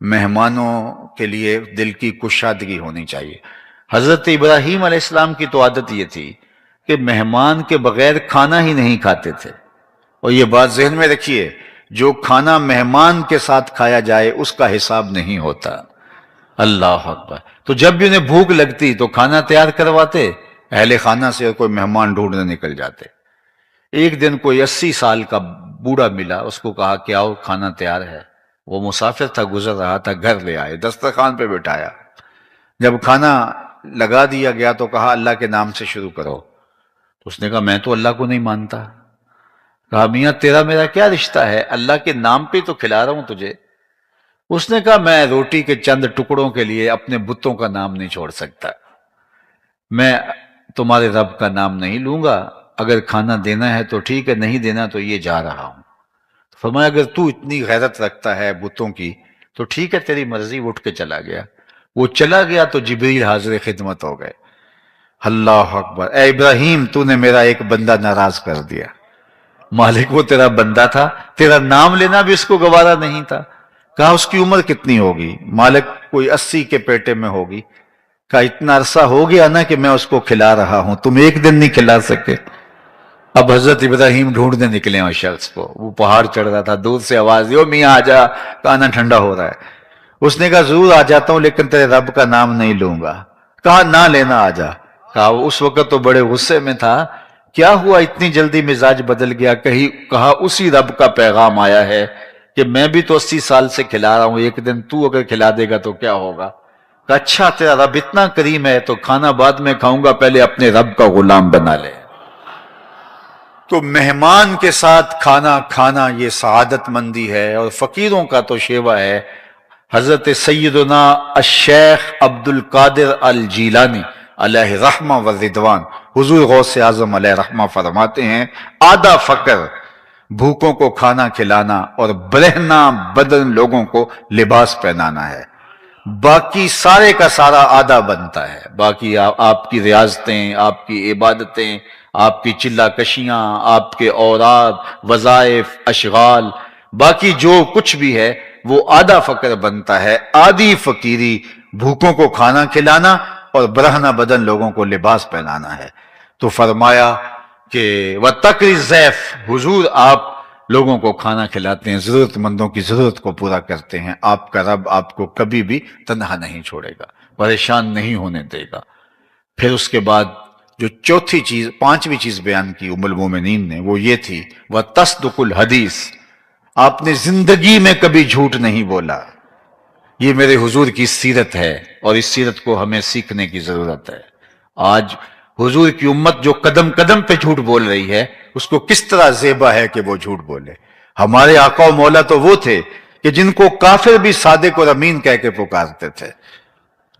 مہمانوں کے لیے دل کی کشادگی ہونی چاہیے۔ حضرت ابراہیم علیہ السلام کی تو عادت یہ تھی کہ مہمان کے بغیر کھانا ہی نہیں کھاتے تھے، اور یہ بات ذہن میں رکھیے، جو کھانا مہمان کے ساتھ کھایا جائے اس کا حساب نہیں ہوتا۔ اللہ اکبر۔ تو جب بھی انہیں بھوک لگتی تو کھانا تیار کرواتے، اہل خانہ سے کوئی مہمان ڈھونڈنے نکل جاتے۔ ایک دن کوئی 80 سال کا بوڑھا ملا، اس کو کہا کہ آؤ کھانا تیار ہے۔ وہ مسافر تھا، گزر رہا تھا، گھر لے آئے، دسترخوان پہ بٹھایا۔ جب کھانا لگا دیا گیا تو کہا اللہ کے نام سے شروع کرو۔ تو اس نے کہا میں تو اللہ کو نہیں مانتا۔ کہا میاں تیرا میرا کیا رشتہ ہے، اللہ کے نام پہ تو کھلا رہا ہوں تجھے۔ اس نے کہا میں روٹی کے چند ٹکڑوں کے لیے اپنے بتوں کا نام نہیں چھوڑ سکتا، میں تمہارے رب کا نام نہیں لوں گا، اگر کھانا دینا ہے تو ٹھیک ہے، نہیں دینا تو یہ جا رہا ہوں۔ فرمایا اگر تو اتنی غیرت رکھتا ہے بتوں کی تو ٹھیک ہے تیری مرضی، اٹھ کے چلا گیا۔ وہ چلا گیا تو جبریل حاضر خدمت ہو گئے۔ اللہ اکبر، اے ابراہیم تو نے میرا ایک بندہ ناراض کر دیا۔ مالک وہ تیرا بندہ تھا، تیرا نام لینا بھی اس کو گوارا نہیں تھا۔ کہا اس کی عمر کتنی ہوگی؟ مالک کوئی 80 کے پیٹے میں ہوگی۔ کہا اتنا عرصہ ہو گیا نا کہ میں اس کو کھلا رہا ہوں، تم ایک دن نہیں کھلا سکے۔ اب حضرت ابراہیم ڈھونڈنے نکلے اس شخص کو، وہ پہاڑ چڑھ رہا تھا، دور سے آواز دی او میاں آ جا، کھانا ٹھنڈا ہو رہا ہے۔ اس نے کہا ضرور آ جاتا ہوں لیکن تیرے رب کا نام نہیں لوں گا۔ کہا نہ لینا آ جا۔ کہا اس وقت تو بڑے غصے میں تھا، کیا ہوا اتنی جلدی مزاج بدل گیا؟ کہا اسی رب کا پیغام آیا ہے کہ میں بھی تو 80 سال سے کھلا رہا ہوں، ایک دن تو اگر کھلا دے گا تو کیا ہوگا؟ کہا اچھا تیرا رب اتنا کریم ہے تو کھانا بعد میں کھاؤں گا، پہلے اپنے رب کا غلام بنا لے۔ تو مہمان کے ساتھ کھانا کھانا یہ سعادت مندی ہے، اور فقیروں کا تو شیوا ہے۔ حضرت سیدنا الشیخ عبد القادر الجیلانی علیہ رحمہ و رضوان، حضور غوث اعظم علیہ رحمہ فرماتے ہیں آدھا فقر بھوکوں کو کھانا کھلانا اور برہنہ بدن لوگوں کو لباس پہنانا ہے، باقی سارے کا سارا آدھا بنتا ہے۔ باقی آپ کی ریاضتیں، آپ کی عبادتیں، آپ کی چلہ کشیاں، آپ کے اوراد، وظائف، اشغال، باقی جو کچھ بھی ہے وہ آدھا فقر بنتا ہے۔ آدھی فقیری بھوکوں کو کھانا کھلانا اور برہنہ بدن لوگوں کو لباس پہنانا ہے۔ تو فرمایا کہ وَتَقْرِ الضَّيْفَ، حضور آپ لوگوں کو کھانا کھلاتے ہیں، ضرورت مندوں کی ضرورت کو پورا کرتے ہیں، آپ کا رب آپ کو کبھی بھی تنہا نہیں چھوڑے گا، پریشان نہیں ہونے دے گا۔ پھر اس کے بعد جو چوتھی چیز، پانچویں چیز بیان کی ام المومنین نے، وہ یہ تھی وَتَصْدُقُ الْحَدِيث، آپ نے زندگی میں کبھی جھوٹ نہیں بولا۔ یہ میرے حضور کی سیرت ہے اور اس سیرت کو ہمیں سیکھنے کی ضرورت ہے۔ آج حضور کی امت جو قدم قدم پہ جھوٹ بول رہی ہے، اس کو کس طرح زیبا ہے کہ وہ جھوٹ بولے۔ ہمارے آقا و مولا تو وہ تھے کہ جن کو کافر بھی صادق اور امین کہہ کے پکارتے تھے،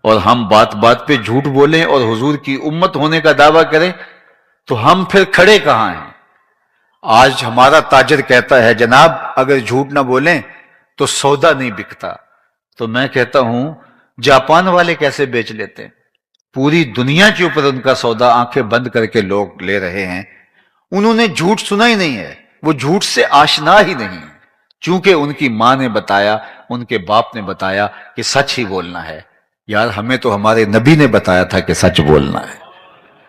اور ہم بات بات پہ جھوٹ بولیں اور حضور کی امت ہونے کا دعویٰ کریں تو ہم پھر کھڑے کہاں ہیں؟ آج ہمارا تاجر کہتا ہے جناب اگر جھوٹ نہ بولیں تو سودا نہیں بکتا، تو میں کہتا ہوں جاپان والے کیسے بیچ لیتے ہیں؟ پوری دنیا کے اوپر ان کا سودا آنکھیں بند کر کے لوگ لے رہے ہیں۔ انہوں نے جھوٹ سنا ہی نہیں ہے، وہ جھوٹ سے آشنا ہی نہیں ہے، چونکہ ان کی ماں نے بتایا، ان کے باپ نے بتایا کہ سچ ہی بولنا ہے۔ یار ہمیں تو ہمارے نبی نے بتایا تھا کہ سچ بولنا ہے.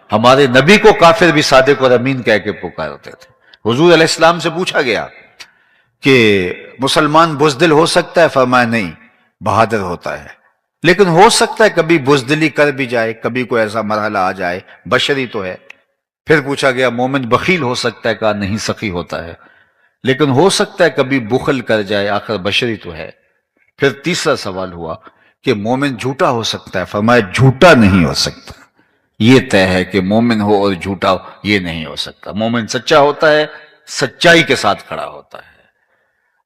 ہمارے نبی کو کافر بھی صادق اور امین کہہ کے پکارتے تھے. حضور علیہ السلام سے پوچھا گیا کہ مسلمان بزدل ہو سکتا ہے؟ فرمایا نہیں، بہادر ہوتا ہے. لیکن ہو سکتا ہے کبھی بزدلی کر بھی جائے، کبھی کوئی ایسا مرحلہ آ جائے، بشری تو ہے. پھر پوچھا گیا مومن بخیل ہو سکتا ہے؟ کہا نہیں، سخی ہوتا ہے. لیکن ہو سکتا ہے کبھی بخل کر جائے، آخر بشری تو ہے. پھر تیسرا سوال ہوا کہ مومن جھوٹا ہو سکتا ہے؟ فرمایا جھوٹا نہیں ہو سکتا. یہ طے ہے کہ مومن ہو اور جھوٹا ہو یہ نہیں ہو سکتا. مومن سچا ہوتا ہے، سچائی کے ساتھ کھڑا ہوتا ہے.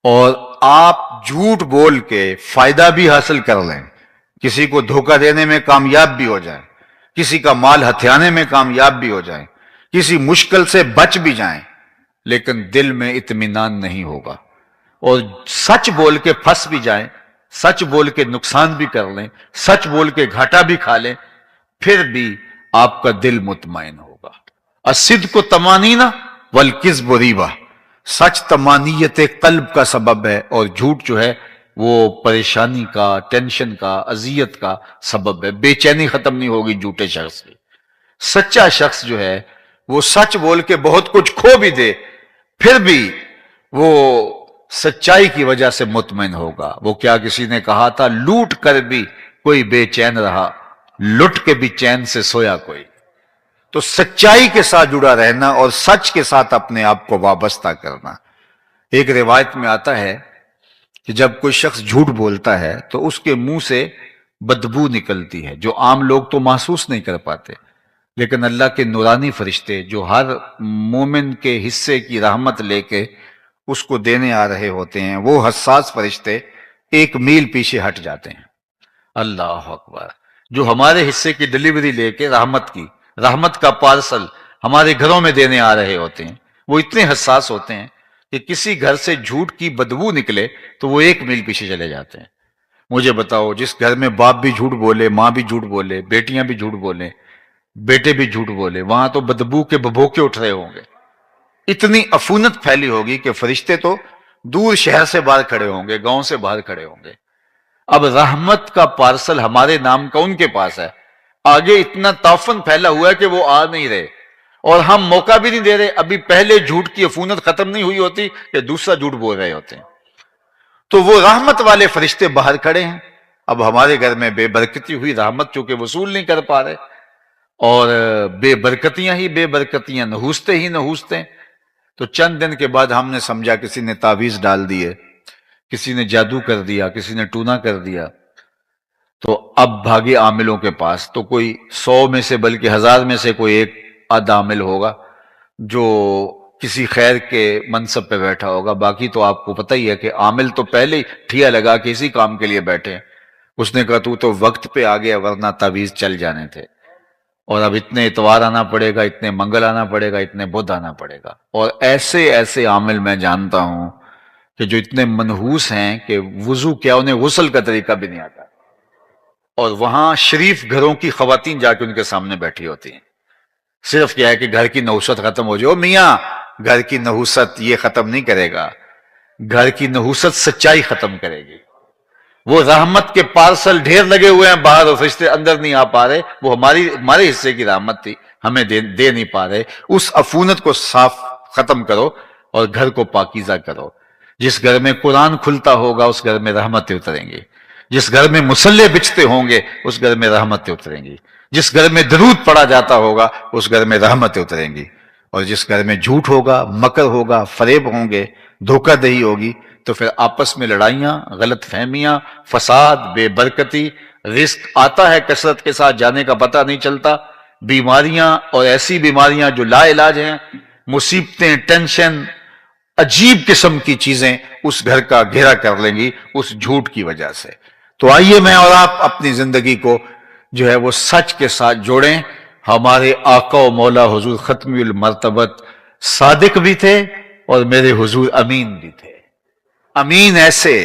اور آپ جھوٹ بول کے فائدہ بھی حاصل کر لیں، کسی کو دھوکہ دینے میں کامیاب بھی ہو جائیں، کسی کا مال ہتھیانے میں کامیاب بھی ہو جائیں، کسی مشکل سے بچ بھی جائیں، لیکن دل میں اطمینان نہیں ہوگا. اور سچ بول کے پھنس بھی جائیں، سچ بول کے نقصان بھی کر لیں، سچ بول کے گھاٹا بھی کھا لیں، پھر بھی آپ کا دل مطمئن ہوگا. الصدق طمانینہ والکذب ریبہ. سچ طمانیت قلب کا سبب ہے، اور جھوٹ جو ہے وہ پریشانی کا، ٹینشن کا، اذیت کا سبب ہے. بے چینی ختم نہیں ہوگی جھوٹے شخص کی. سچا شخص جو ہے وہ سچ بول کے بہت کچھ کھو بھی دے، پھر بھی وہ سچائی کی وجہ سے مطمئن ہوگا. وہ کیا کسی نے کہا تھا، لوٹ کر بھی کوئی بے چین رہا، لٹ کے بھی چین سے سویا کوئی. تو سچائی کے ساتھ جڑا رہنا اور سچ کے ساتھ اپنے آپ کو وابستہ کرنا. ایک روایت میں آتا ہے کہ جب کوئی شخص جھوٹ بولتا ہے تو اس کے منہ سے بدبو نکلتی ہے، جو عام لوگ تو محسوس نہیں کر پاتے، لیکن اللہ کے نورانی فرشتے جو ہر مومن کے حصے کی رحمت لے کے اس کو دینے آ رہے ہوتے ہیں، وہ حساس فرشتے 1 میل پیچھے ہٹ جاتے ہیں. اللہ اکبر. جو ہمارے حصے کی ڈلیوری لے کے رحمت کا پارسل ہمارے گھروں میں دینے آ رہے ہوتے ہیں، وہ اتنے حساس ہوتے ہیں کہ کسی گھر سے جھوٹ کی بدبو نکلے تو وہ 1 میل پیچھے چلے جاتے ہیں. مجھے بتاؤ، جس گھر میں باپ بھی جھوٹ بولے، ماں بھی جھوٹ بولے، بیٹیاں بھی جھوٹ بولے، بیٹے بھی جھوٹ بولے، وہاں تو بدبو کے ببوکے اٹھ رہے ہوں گے. اتنی عفونت پھیلی ہوگی کہ فرشتے تو دور شہر سے باہر کھڑے ہوں گے، گاؤں سے باہر کھڑے ہوں گے. اب رحمت کا پارسل ہمارے نام کا ان کے پاس ہے، آگے اتنا تعفن پھیلا ہوا ہے کہ وہ آ نہیں رہے، اور ہم موقع بھی نہیں دے رہے. ابھی پہلے جھوٹ کی عفونت ختم نہیں ہوئی ہوتی کہ دوسرا جھوٹ بول رہے ہوتے ہیں. تو وہ رحمت والے فرشتے باہر کھڑے ہیں. اب ہمارے گھر میں بے برکتی ہوئی، رحمت چونکہ وصول نہیں کر پا رہے، اور بے برکتیاں ہی بے برکتیاں، نحوستے ہی نحوستے. تو چند دن کے بعد ہم نے سمجھا کسی نے تعویذ ڈال دیے، کسی نے جادو کر دیا، کسی نے ٹونا کر دیا. تو اب بھاگے عاملوں کے پاس. تو کوئی 100 میں سے بلکہ 1000 میں سے کوئی ایک آدھ عامل ہوگا جو کسی خیر کے منصب پہ بیٹھا ہوگا. باقی تو آپ کو پتہ ہی ہے کہ عامل تو پہلے ہی ٹھیا لگا کہ اسی کام کے لیے بیٹھے ہیں. اس نے کہا تو وقت پہ آ گیا، ورنہ تعویذ چل جانے تھے، اور اب اتنے اتوار آنا پڑے گا، اتنے منگل آنا پڑے گا، اتنے بدھ آنا پڑے گا. اور ایسے ایسے عامل میں جانتا ہوں کہ جو اتنے منحوس ہیں کہ وضو کیا انہیں غسل کا طریقہ بھی نہیں آتا، اور وہاں شریف گھروں کی خواتین جا کے ان کے سامنے بیٹھی ہوتی ہیں. صرف کیا ہے کہ گھر کی نحوست ختم ہو جائے. میاں گھر کی نحوست یہ ختم نہیں کرے گا، گھر کی نحوست سچائی ختم کرے گی. وہ رحمت کے پارسل ڈھیر لگے ہوئے ہیں باہر، اور فرشتے اندر نہیں آ پا رہے. وہ ہمارے حصے کی رحمت تھی، ہمیں دے نہیں پا رہے. اس عفونت کو صاف ختم کرو اور گھر کو پاکیزہ کرو. جس گھر میں قرآن کھلتا ہوگا اس گھر میں رحمتیں اتریں گی. جس گھر میں مصلے بچتے ہوں گے اس گھر میں رحمتیں اتریں گی. جس گھر میں درود پڑھا جاتا ہوگا اس گھر میں رحمتیں اتریں گی. اور جس گھر میں جھوٹ ہوگا، مکر ہوگا، فریب ہوں گے، دھوکہ دہی ہوگی، تو پھر آپس میں لڑائیاں، غلط فہمیاں، فساد، بے برکتی. رزق آتا ہے کثرت کے ساتھ، جانے کا پتہ نہیں چلتا. بیماریاں، اور ایسی بیماریاں جو لا علاج ہیں، مصیبتیں، ٹینشن، عجیب قسم کی چیزیں اس گھر کا گھیرا کر لیں گی اس جھوٹ کی وجہ سے. تو آئیے میں اور آپ اپنی زندگی کو جو ہے وہ سچ کے ساتھ جوڑیں. ہمارے آقا و مولا حضور ختمی المرتبت صادق بھی تھے اور میرے حضور امین بھی تھے. امین ایسے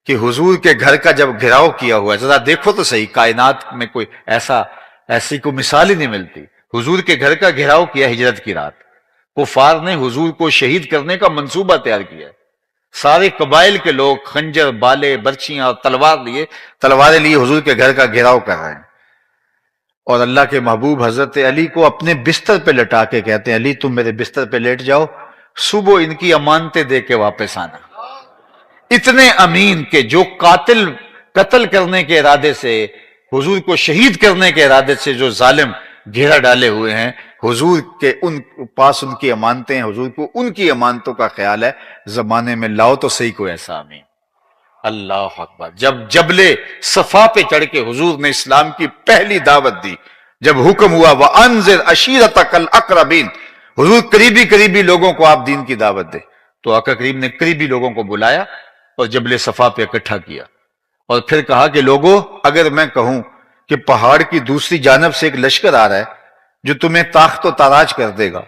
کہ حضور کے گھر کا جب گھراؤ کیا ہوا ہے، ذرا دیکھو تو صحیح، کائنات میں کوئی ایسی کوئی مثال ہی نہیں ملتی. حضور کے گھر کا گھراؤ کیا ہجرت کی رات. کفار نے حضور کو شہید کرنے کا منصوبہ تیار کیا. سارے قبائل کے لوگ خنجر، بالے، برچیاں اور تلواریں لیے حضور کے گھر کا گھیراؤ کر رہے ہیں، اور اللہ کے محبوب حضرت علی کو اپنے بستر پہ لٹا کے کہتے ہیں علی تم میرے بستر پہ لیٹ جاؤ، صبح ان کی امانتیں دے کے واپس آنا۔ اتنے امین کہ جو قتل کرنے کے ارادے سے، حضور کو شہید کرنے کے ارادے سے جو ظالم گھیرا ڈالے ہوئے ہیں، حضور کے پاس ان کی امانتیں ہیں، حضور کو ان کی امانتوں کا خیال ہے، زمانے میں لاؤ تو صحیح کوئی ایسا امین۔ اللہ اکبر۔ جب جبل صفا پہ چڑھ کے حضور نے اسلام کی پہلی دعوت دی، جب حکم ہوا وَأَنذِرْ عَشِيرَتَكَ الْأَقْرَبِينَ، حضور قریبی لوگوں کو آپ دین کی دعوت دے، تو آقا کریم نے قریبی لوگوں کو بلایا اور جبل صفا پہ اکٹھا کیا، اور پھر کہا کہ لوگوں اگر میں کہوں کہ پہاڑ کی دوسری جانب سے ایک لشکر آ رہا ہے جو تمہیں تاخت و تاراج کر دے گا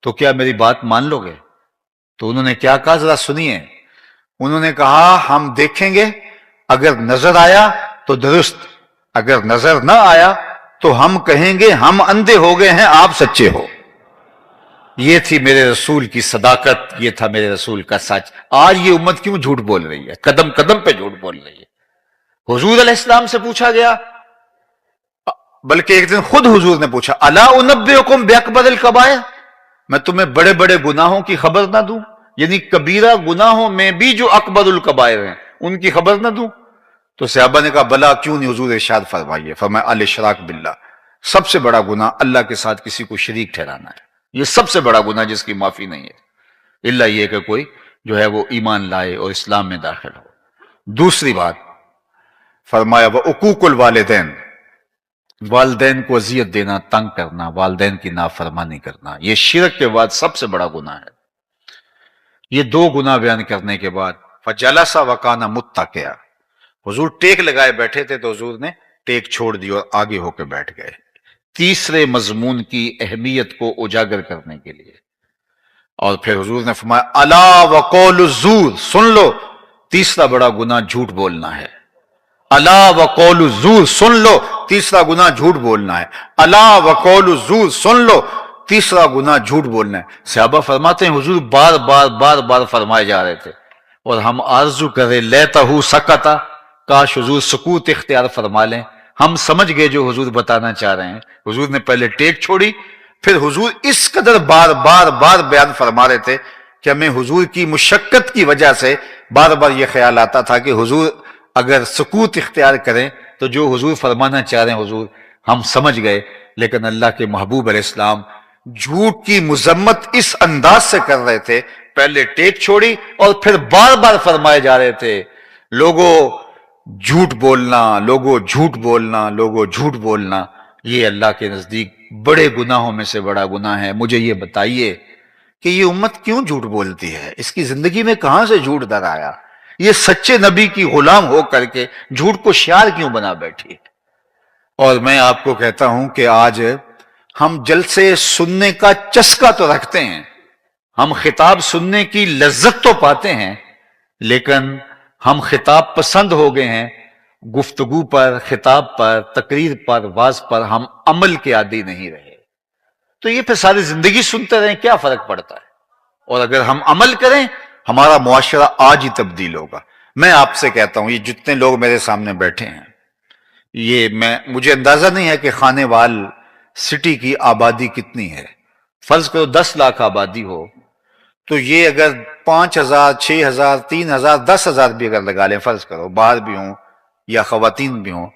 تو کیا میری بات مان لو گے؟ تو انہوں نے کیا کہا ذرا سنیے۔ انہوں نے کہا ہم دیکھیں گے، اگر نظر آیا تو درست، اگر نظر نہ آیا تو ہم کہیں گے ہم اندھے ہو گئے ہیں، آپ سچے ہو۔ یہ تھی میرے رسول کی صداقت، یہ تھا میرے رسول کا سچ۔ آج یہ امت کیوں جھوٹ بول رہی ہے؟ قدم قدم پہ جھوٹ بول رہی ہے۔ حضور علیہ السلام سے پوچھا گیا، بلکہ ایک دن خود حضور نے پوچھا الا انبئکم باکبر الکبائر، میں تمہیں بڑے بڑے گناہوں کی خبر نہ دوں؟ یعنی کبیرہ گناہوں میں بھی جو اکبر الکبائر ہیں ان کی خبر نہ دوں؟ تو صحابہ نے کہا بلا کیوں نہیں حضور، ارشاد فرمائیے۔ فرمایا الاشراک باللہ، سب سے بڑا گناہ اللہ کے ساتھ کسی کو شریک ٹھہرانا ہے، یہ سب سے بڑا گناہ جس کی معافی نہیں ہے، الا یہ کہ کوئی جو ہے وہ ایمان لائے اور اسلام میں داخل ہو۔ دوسری بات فرمایا وعقوق الوالدین، والدین کو اذیت دینا، تنگ کرنا، والدین کی نافرمانی کرنا، یہ شرک کے بعد سب سے بڑا گناہ ہے۔ یہ دو گناہ بیان کرنے کے بعد فجلس وکانا متکئا، حضور ٹیک لگائے بیٹھے تھے تو حضور نے ٹیک چھوڑ دی اور آگے ہو کے بیٹھ گئے، تیسرے مضمون کی اہمیت کو اجاگر کرنے کے لیے۔ اور پھر حضور نے فرمایا الا وقول الزور، سن لو تیسرا بڑا گناہ جھوٹ بولنا ہے۔ الا وقول الزور، سن لو تیسرا گناہ جھوٹ بولنا ہے۔ الا وقول الزور، سن لو تیسرا گناہ جھوٹ بولنا ہے۔ صحابہ فرماتے ہیں حضور بار بار فرمائے جا رہے تھے اور ہم آرزو کرے لیتہو سکتا، کاش حضور سکوت اختیار فرما لیں، ہم سمجھ گئے جو حضور بتانا چاہ رہے ہیں۔ حضور نے پہلے ٹیک چھوڑی، پھر حضور اس قدر بار بیان فرما رہے تھے کہ ہمیں حضور کی مشقت کی وجہ سے بار بار یہ خیال آتا تھا کہ حضور اگر سکوت اختیار کریں تو جو حضور فرمانا چاہ رہے ہیں حضور ہم سمجھ گئے، لیکن اللہ کے محبوب علیہ السلام جھوٹ کی مذمت اس انداز سے کر رہے تھے، پہلے ٹیک چھوڑی اور پھر بار فرمائے جا رہے تھے لوگوں جھوٹ بولنا، لوگوں جھوٹ بولنا، لوگوں جھوٹ بولنا، یہ اللہ کے نزدیک بڑے گناہوں میں سے بڑا گناہ ہے۔ مجھے یہ بتائیے کہ یہ امت کیوں جھوٹ بولتی ہے؟ اس کی زندگی میں کہاں سے جھوٹ در آیا؟ یہ سچے نبی کی غلام ہو کر کے جھوٹ کو شعار کیوں بنا بیٹھی؟ اور میں آپ کو کہتا ہوں کہ آج ہم جلسے سننے کا چسکا تو رکھتے ہیں، ہم خطاب سننے کی لذت تو پاتے ہیں، لیکن ہم خطاب پسند ہو گئے ہیں، گفتگو پر، خطاب پر، تقریر پر، واعظ پر ہم عمل کے عادی نہیں رہے۔ تو یہ پھر ساری زندگی سنتے رہیں، کیا فرق پڑتا ہے؟ اور اگر ہم عمل کریں ہمارا معاشرہ آج ہی تبدیل ہوگا۔ میں آپ سے کہتا ہوں یہ جتنے لوگ میرے سامنے بیٹھے ہیں، مجھے اندازہ نہیں ہے کہ خانے وال سٹی کی آبادی کتنی ہے، فرض کرو 10 لاکھ آبادی ہو تو یہ اگر 5,000 6,000 3,000 10,000 بھی اگر لگا لیں، فرض کرو باہر بھی ہوں یا خواتین بھی ہوں،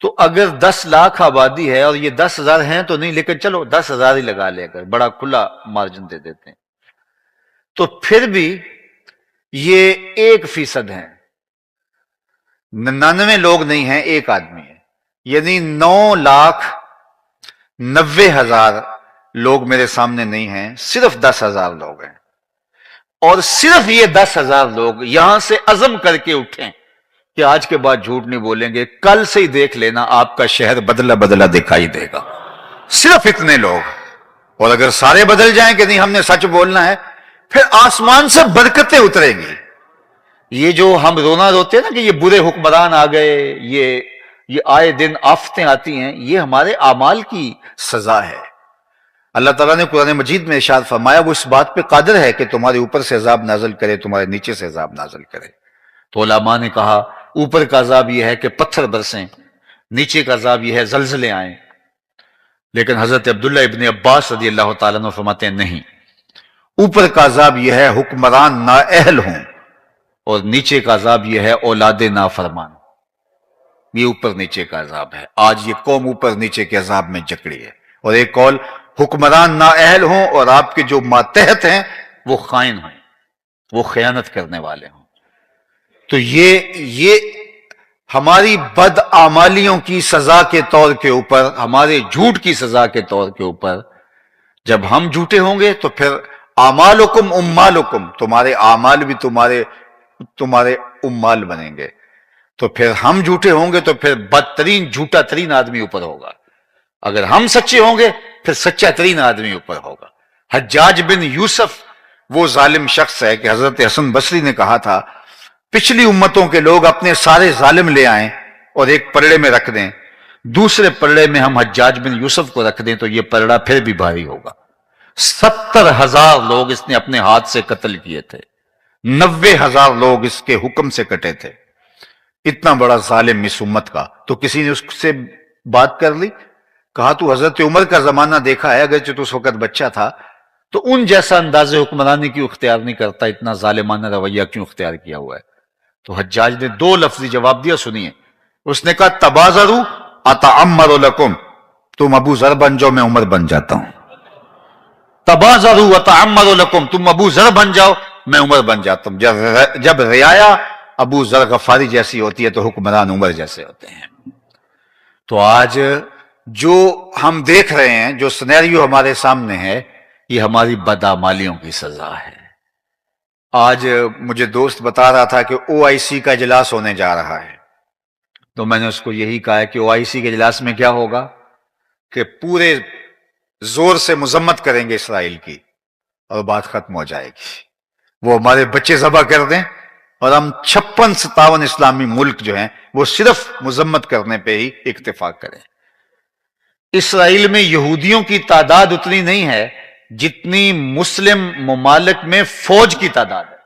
تو اگر 10 لاکھ آبادی ہے اور یہ 10,000 ہیں تو نہیں، لیکن چلو 10,000 ہی لگا لیں، اگر بڑا کھلا مارجن دے دیتے ہیں، تو پھر بھی یہ 1% ہیں، 99 لوگ نہیں ہیں، ایک آدمی ہے، یعنی 9,90,000 لوگ میرے سامنے نہیں ہیں، صرف 10,000 لوگ ہیں، اور صرف یہ 10,000 لوگ یہاں سے عزم کر کے اٹھیں کہ آج کے بعد جھوٹ نہیں بولیں گے، کل سے ہی دیکھ لینا آپ کا شہر بدلا بدلا دکھائی دے گا، صرف اتنے لوگ۔ اور اگر سارے بدل جائیں کہ نہیں ہم نے سچ بولنا ہے، پھر آسمان سے برکتیں اتریں گی۔ یہ جو ہم رونا روتے ہیں نا کہ یہ برے حکمران آ گئے، یہ آئے دن آفتیں آتی ہیں، یہ ہمارے اعمال کی سزا ہے۔ اللہ تعالیٰ نے قرآن مجید میں ارشاد فرمایا وہ اس بات پہ قادر ہے کہ تمہارے اوپر سے عذاب نازل کرے، تمہارے نیچے سے عذاب نازل کرے۔ تو علماء نے کہا اوپر کا عذاب یہ ہے کہ پتھر برسیں، نیچے کا عذاب یہ ہے زلزلے آئیں، لیکن حضرت عبداللہ ابن عباس رضی اللہ تعالیٰ عنہ فرماتے ہیں نہیں، اوپر کا عذاب یہ ہے حکمران نااہل ہوں، اور نیچے کا عذاب یہ ہے اولاد نافرمان۔ یہ اوپر نیچے کا عذاب ہے۔ آج یہ قوم اوپر نیچے کے عذاب میں جکڑی ہے۔ اور ایک قول حکمران نااہل ہوں اور آپ کے جو ماتحت ہیں وہ خائن ہیں، وہ خیانت کرنے والے ہوں۔ تو یہ ہماری بدعمالیوں کی سزا کے طور کے اوپر، ہمارے جھوٹ کی سزا کے طور کے اوپر، جب ہم جھوٹے ہوں گے تو پھر اعمالکم امالکم، تمہارے اعمال بھی تمہارے امال بنیں گے۔ تو پھر ہم جھوٹے ہوں گے تو پھر بدترین جھوٹا ترین آدمی اوپر ہوگا، اگر ہم سچے ہوں گے پھر سچا ترین آدمی اوپر ہوگا۔ حجاج بن یوسف وہ ظالم شخص ہے کہ حضرت حسن بصری نے کہا تھا پچھلی امتوں کے لوگ اپنے سارے ظالم لے آئیں اور ایک پلڑے میں رکھ دیں، دوسرے پلڑے میں ہم حجاج بن یوسف کو رکھ دیں تو یہ پلڑا پھر بھی بھاری ہوگا۔ 70,000 لوگ اس نے اپنے ہاتھ سے قتل کیے تھے، 90,000 لوگ اس کے حکم سے کٹے تھے۔ اتنا بڑا ظالم اس امت کا، تو کسی نے اس سے بات کر لی، کہا تو حضرت عمر کا زمانہ دیکھا ہے، اگرچہ تو اس وقت بچہ تھا، تو ان جیسا انداز حکمرانی کیوں اختیار نہیں کرتا، اتنا ظالمانہ رویہ کیوں اختیار کیا ہوا ہے؟ تو حجاج نے 2 لفظی جواب دیا، سنیے۔ اس نے کہا تبازروا اتعمر لکم، تم ابو ذر بن جاؤ میں عمر بن جاتا ہوں۔ تبازروا اتعمر لکم، تم ابو ذر بن جاؤ میں عمر بن جاتا ہوں۔ جب رعایا ابو ذر غفاری جیسی ہوتی ہے تو حکمران عمر جیسے ہوتے ہیں۔ تو آج جو ہم دیکھ رہے ہیں، جو سینیریو ہمارے سامنے ہے، یہ ہماری بدعمالیوں کی سزا ہے۔ آج مجھے دوست بتا رہا تھا کہ OIC کا اجلاس ہونے جا رہا ہے، تو میں نے اس کو یہی کہا ہے کہ OIC کے اجلاس میں کیا ہوگا کہ پورے زور سے مذمت کریں گے اسرائیل کی اور بات ختم ہو جائے گی۔ وہ ہمارے بچے ذبح کر دیں اور ہم 56-57 اسلامی ملک جو ہیں وہ صرف مذمت کرنے پہ ہی اکتفا کریں۔ اسرائیل میں یہودیوں کی تعداد اتنی نہیں ہے جتنی مسلم ممالک میں فوج کی تعداد ہے۔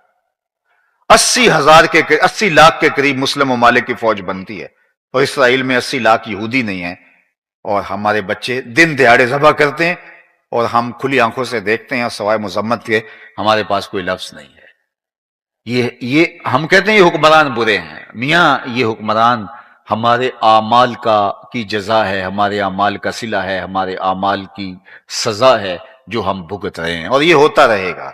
80 لاکھ کے قریب مسلم ممالک کی فوج بنتی ہے، اور اسرائیل میں 80 لاکھ یہودی نہیں ہیں، اور ہمارے بچے دن دہاڑے ذبح کرتے ہیں اور ہم کھلی آنکھوں سے دیکھتے ہیں، اور سوائے مذمت کے ہمارے پاس کوئی لفظ نہیں ہے۔ یہ ہم کہتے ہیں یہ حکمران برے ہیں، میاں یہ حکمران ہمارے اعمال کی جزا ہے، ہمارے اعمال کا صلہ ہے، ہمارے اعمال کی سزا ہے جو ہم بھگت رہے ہیں، اور یہ ہوتا رہے گا۔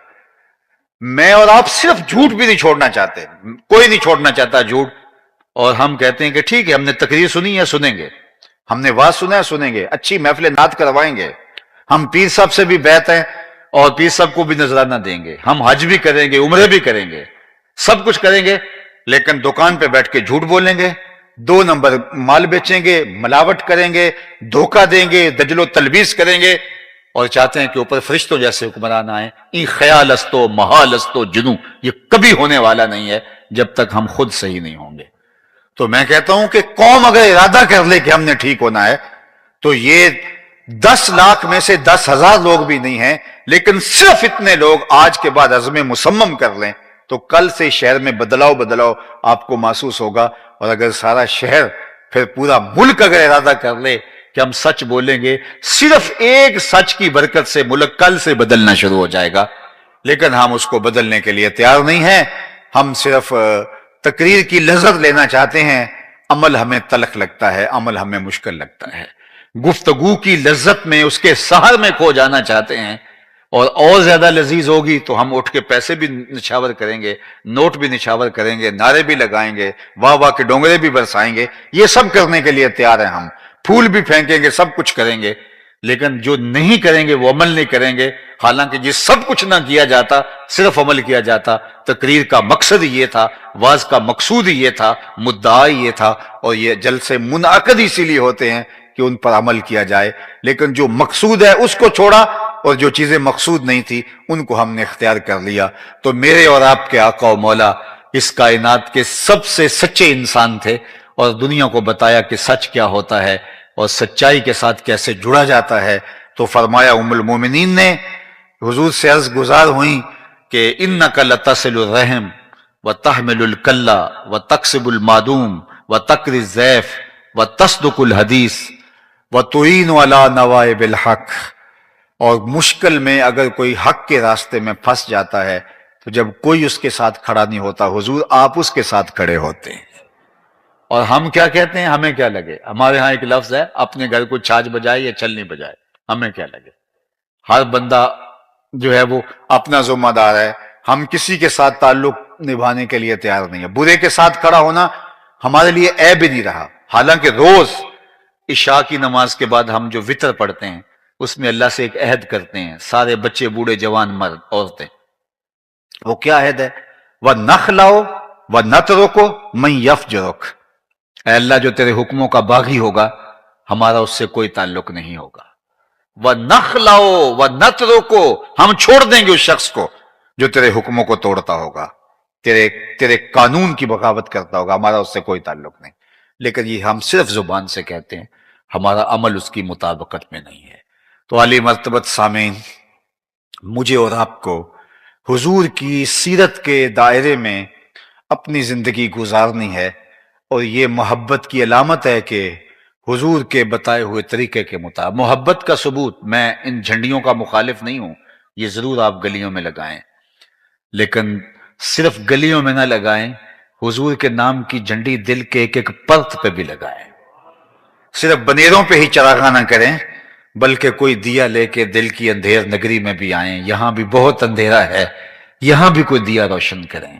میں اور آپ صرف جھوٹ بھی نہیں چھوڑنا چاہتے، کوئی نہیں چھوڑنا چاہتا جھوٹ، اور ہم کہتے ہیں کہ ٹھیک ہے ہم نے تقریر سنی ہے، سنیں گے، ہم نے واز سنا ہے، سنیں گے، اچھی محفل نعت کروائیں گے، ہم پیر صاحب سے بھی بیعت ہیں اور پیر صاحب کو بھی نذرانہ دیں گے، ہم حج بھی کریں گے، عمرے بھی کریں گے، سب کچھ کریں گے، لیکن دکان پہ بیٹھ کے جھوٹ بولیں گے، 2 نمبر مال بیچیں گے، ملاوٹ کریں گے، دھوکہ دیں گے، دجل و تلبیس کریں گے، اور چاہتے ہیں کہ اوپر فرشتوں جیسے حکمران آئیں۔ این خیال استو محال استو جنو، یہ کبھی ہونے والا نہیں ہے جب تک ہم خود صحیح نہیں ہوں گے۔ تو میں کہتا ہوں کہ قوم اگر ارادہ کر لے کہ ہم نے ٹھیک ہونا ہے تو یہ 10 لاکھ میں سے 10,000 لوگ بھی نہیں ہیں، لیکن صرف اتنے لوگ آج کے بعد عزم مصمم کر لیں تو کل سے شہر میں بدلاؤ آپ کو محسوس ہوگا۔ اور اگر سارا شہر، پھر پورا ملک اگر ارادہ کر لے کہ ہم سچ بولیں گے، صرف ایک سچ کی برکت سے ملک کل سے بدلنا شروع ہو جائے گا، لیکن ہم اس کو بدلنے کے لیے تیار نہیں ہیں۔ ہم صرف تقریر کی لذت لینا چاہتے ہیں، عمل ہمیں تلخ لگتا ہے، عمل ہمیں مشکل لگتا ہے۔ گفتگو کی لذت میں اس کے سحر میں کھو جانا چاہتے ہیں، اور زیادہ لذیذ ہوگی تو ہم اٹھ کے پیسے بھی نچھاور کریں گے، نوٹ بھی نچھاور کریں گے، نعرے بھی لگائیں گے، واہ واہ کے ڈونگرے بھی برسائیں گے، یہ سب کرنے کے لیے تیار ہیں ہم، پھول بھی پھینکیں گے، سب کچھ کریں گے، لیکن جو نہیں کریں گے وہ عمل نہیں کریں گے۔ حالانکہ جس سب کچھ نہ کیا جاتا، صرف عمل کیا جاتا۔ تقریر کا مقصد یہ تھا، واز کا مقصود یہ تھا، مدعا یہ تھا، اور یہ جلسے منعقد اسی لیے ہوتے ہیں کہ ان پر عمل کیا جائے، لیکن جو مقصود ہے اس کو چھوڑا، اور جو چیزیں مقصود نہیں تھی ان کو ہم نے اختیار کر لیا۔ تو میرے اور آپ کے آقا و مولا اس کائنات کے سب سے سچے انسان تھے، اور دنیا کو بتایا کہ سچ کیا ہوتا ہے اور سچائی کے ساتھ کیسے جڑا جاتا ہے۔ تو فرمایا ام المومنین نے حضور سے عرض گزار ہوئیں کہ انک لتصل الرحم وتحمل الکلہ وتکسب المعدوم وتقری الضیف وتصدق الحدیث وتعین علی نوائب الحق، اور مشکل میں اگر کوئی حق کے راستے میں پھنس جاتا ہے تو جب کوئی اس کے ساتھ کھڑا نہیں ہوتا حضور آپ اس کے ساتھ کھڑے ہوتے ہیں۔ اور ہم کیا کہتے ہیں؟ ہمیں کیا لگے؟ ہمارے ہاں ایک لفظ ہے، اپنے گھر کو چھاج بجائے یا چھلنی بجائے، ہمیں کیا لگے؟ ہر بندہ جو ہے وہ اپنا ذمہ دار ہے، ہم کسی کے ساتھ تعلق نبھانے کے لیے تیار نہیں ہے۔ برے کے ساتھ کھڑا ہونا ہمارے لیے عیب ہی نہیں رہا، حالانکہ روز عشاء کی نماز کے بعد ہم جو وطر پڑھتے ہیں اس میں اللہ سے ایک عہد کرتے ہیں، سارے بچے بوڑھے جوان مرد عورتیں، وہ کیا عہد ہے؟ وَنَخْلَعُ وَنَتْرُكُ مَن يَفْجُرُكَ، اے اللہ جو تیرے حکموں کا باغی ہوگا ہمارا اس سے کوئی تعلق نہیں ہوگا۔ وَنَخْلَعُ وَنَتْرُكُ، ہم چھوڑ دیں گے اس شخص کو جو تیرے حکموں کو توڑتا ہوگا، تیرے قانون کی بغاوت کرتا ہوگا، ہمارا اس سے کوئی تعلق نہیں۔ لیکن یہ ہم صرف زبان سے کہتے ہیں، ہمارا عمل اس کی مطابقت میں نہیں ہے۔ تو عالی مرتبت سامعین، مجھے اور آپ کو حضور کی سیرت کے دائرے میں اپنی زندگی گزارنی ہے، اور یہ محبت کی علامت ہے کہ حضور کے بتائے ہوئے طریقے کے مطابق محبت کا ثبوت، میں ان جھنڈیوں کا مخالف نہیں ہوں، یہ ضرور آپ گلیوں میں لگائیں، لیکن صرف گلیوں میں نہ لگائیں، حضور کے نام کی جھنڈی دل کے ایک ایک پرت پہ بھی لگائیں۔ صرف بنیروں پہ ہی چراغاں نہ کریں، بلکہ کوئی دیا لے کے دل کی اندھیر نگری میں بھی آئیں، یہاں بھی بہت اندھیرا ہے، یہاں بھی کوئی دیا روشن کریں۔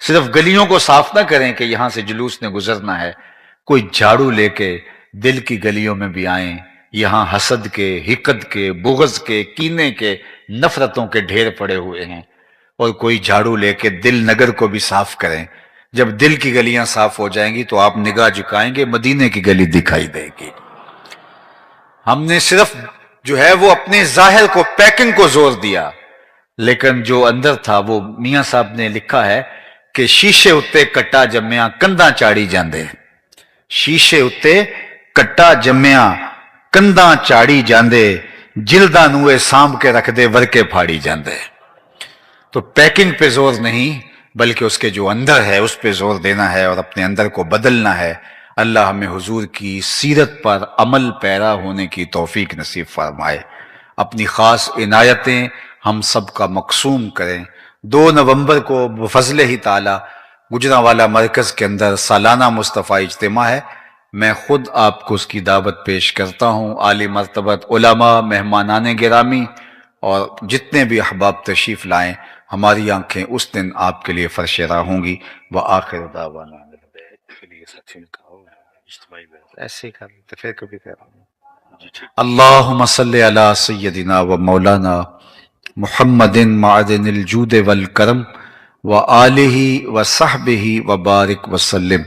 صرف گلیوں کو صاف نہ کریں کہ یہاں سے جلوس نے گزرنا ہے، کوئی جھاڑو لے کے دل کی گلیوں میں بھی آئیں، یہاں حسد کے، حقد کے، بغض کے، کینے کے، نفرتوں کے ڈھیر پڑے ہوئے ہیں، اور کوئی جھاڑو لے کے دل نگر کو بھی صاف کریں۔ جب دل کی گلیاں صاف ہو جائیں گی تو آپ نگاہ جھکائیں گے، مدینے کی گلی دکھائی دے گی۔ ہم نے صرف جو ہے وہ اپنے ظاہر کو، پیکنگ کو زور دیا، لیکن جو اندر تھا وہ میاں صاحب نے لکھا ہے کہ شیشے اتے کٹا جمیا کنداں چاڑی جاندے، شیشے اتے کٹا جمیا کنداں چاڑی جاندے، جلداں نوے سانب کے رکھ دے ورکے پھاڑی جاندے۔ تو پیکنگ پہ زور نہیں، بلکہ اس کے جو اندر ہے اس پہ زور دینا ہے اور اپنے اندر کو بدلنا ہے۔ اللہ ہمیں حضور کی سیرت پر عمل پیرا ہونے کی توفیق نصیب فرمائے، اپنی خاص عنایتیں ہم سب کا مقسوم کریں۔ 2 نومبر کو بفضل ہی تعالی گجرانوالہ مرکز کے اندر سالانہ مصطفیٰ اجتماع ہے، میں خود آپ کو اس کی دعوت پیش کرتا ہوں۔ عالی مرتبت علماء، مہمانان گرامی اور جتنے بھی احباب تشریف لائیں، ہماری آنکھیں اس دن آپ کے لیے فرش راہ ہوں گی۔ وآخر دعوانا ایسے ہی کر لیتے، پھر کبھی کر اللہم صلی علی سیدنا و مولانا محمد معدن الجود والکرم وآلہ وصحبہ وبارک وسلم۔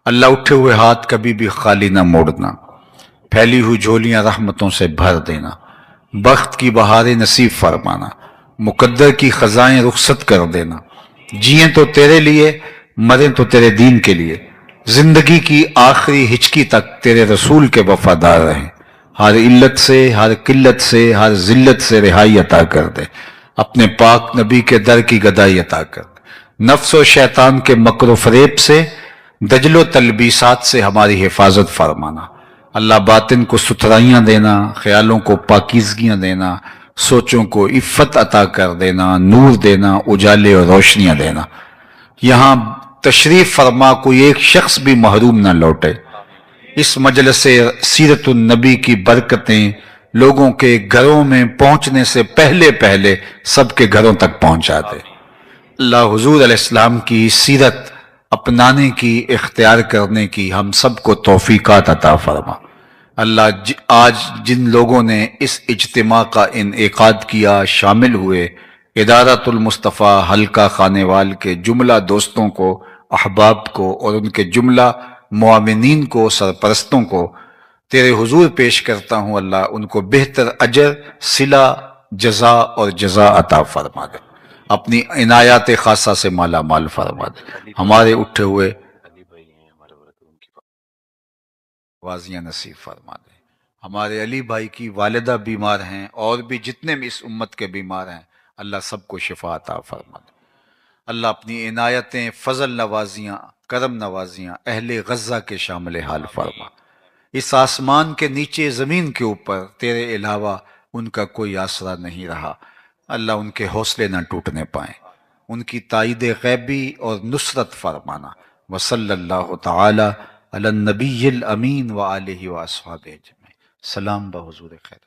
اللہ اٹھے ہوئے ہاتھ کبھی بھی خالی نہ موڑنا، پھیلی ہوئی جھولیاں رحمتوں سے بھر دینا، بخت کی بہاریں نصیب فرمانا، مقدر کی خزائیں رخصت کر دینا، جئیں تو تیرے لیے، مریں تو تیرے دین کے لیے، زندگی کی آخری ہچکی تک تیرے رسول کے وفادار رہیں، ہر علت سے، ہر قلت سے، ہر ذلت سے رہائی عطا کر دے، اپنے پاک نبی کے در کی گدائی عطا کر دے، نفس و شیطان کے مکر و فریب سے، دجل و تلبیسات سے ہماری حفاظت فرمانا۔ اللہ باطن کو ستھرائیاں دینا، خیالوں کو پاکیزگیاں دینا، سوچوں کو عفت عطا کر دینا، نور دینا، اجالے اور روشنیاں دینا۔ یہاں تشریف فرما کوئی ایک شخص بھی محروم نہ لوٹے۔ اس مجلس سیرت النبی کی برکتیں لوگوں کے گھروں میں پہنچنے سے پہلے سب کے گھروں تک پہنچا دے۔ اللہ حضور علیہ السلام کی سیرت اپنانے کی، اختیار کرنے کی ہم سب کو توفیقات عطا فرما۔ اللہ آج جن لوگوں نے اس اجتماع کا انعقاد کیا، شامل ہوئے، ادارت المصطفیٰ حلقہ خانیوال کے جملہ دوستوں کو، احباب کو اور ان کے جملہ معاونین کو، سرپرستوں کو تیرے حضور پیش کرتا ہوں۔ اللہ ان کو بہتر اجر، صلہ، جزا اور جزا عطا فرما دے، اپنی عنایات خاصہ سے مالا مال فرما دے، ہمارے اٹھے ہوئے بازیاں نصیب فرما دے۔ ہمارے علی بھائی کی والدہ بیمار ہیں، اور بھی جتنے بھی اس امت کے بیمار ہیں، اللہ سب کو شفا عطا فرما دے۔ اللہ اپنی عنایتیں، فضل نوازیاں، کرم نوازیاں اہل غزہ کے شامل حال فرما۔ اس آسمان کے نیچے، زمین کے اوپر تیرے علاوہ ان کا کوئی آسرا نہیں رہا۔ اللہ ان کے حوصلے نہ ٹوٹنے پائیں، ان کی تائید غیبی اور نصرت فرمانا۔ وصلی اللہ تعالی علی النبی الامین وآلہ واصحابہ اجمعین۔ سلام بحضور خیر۔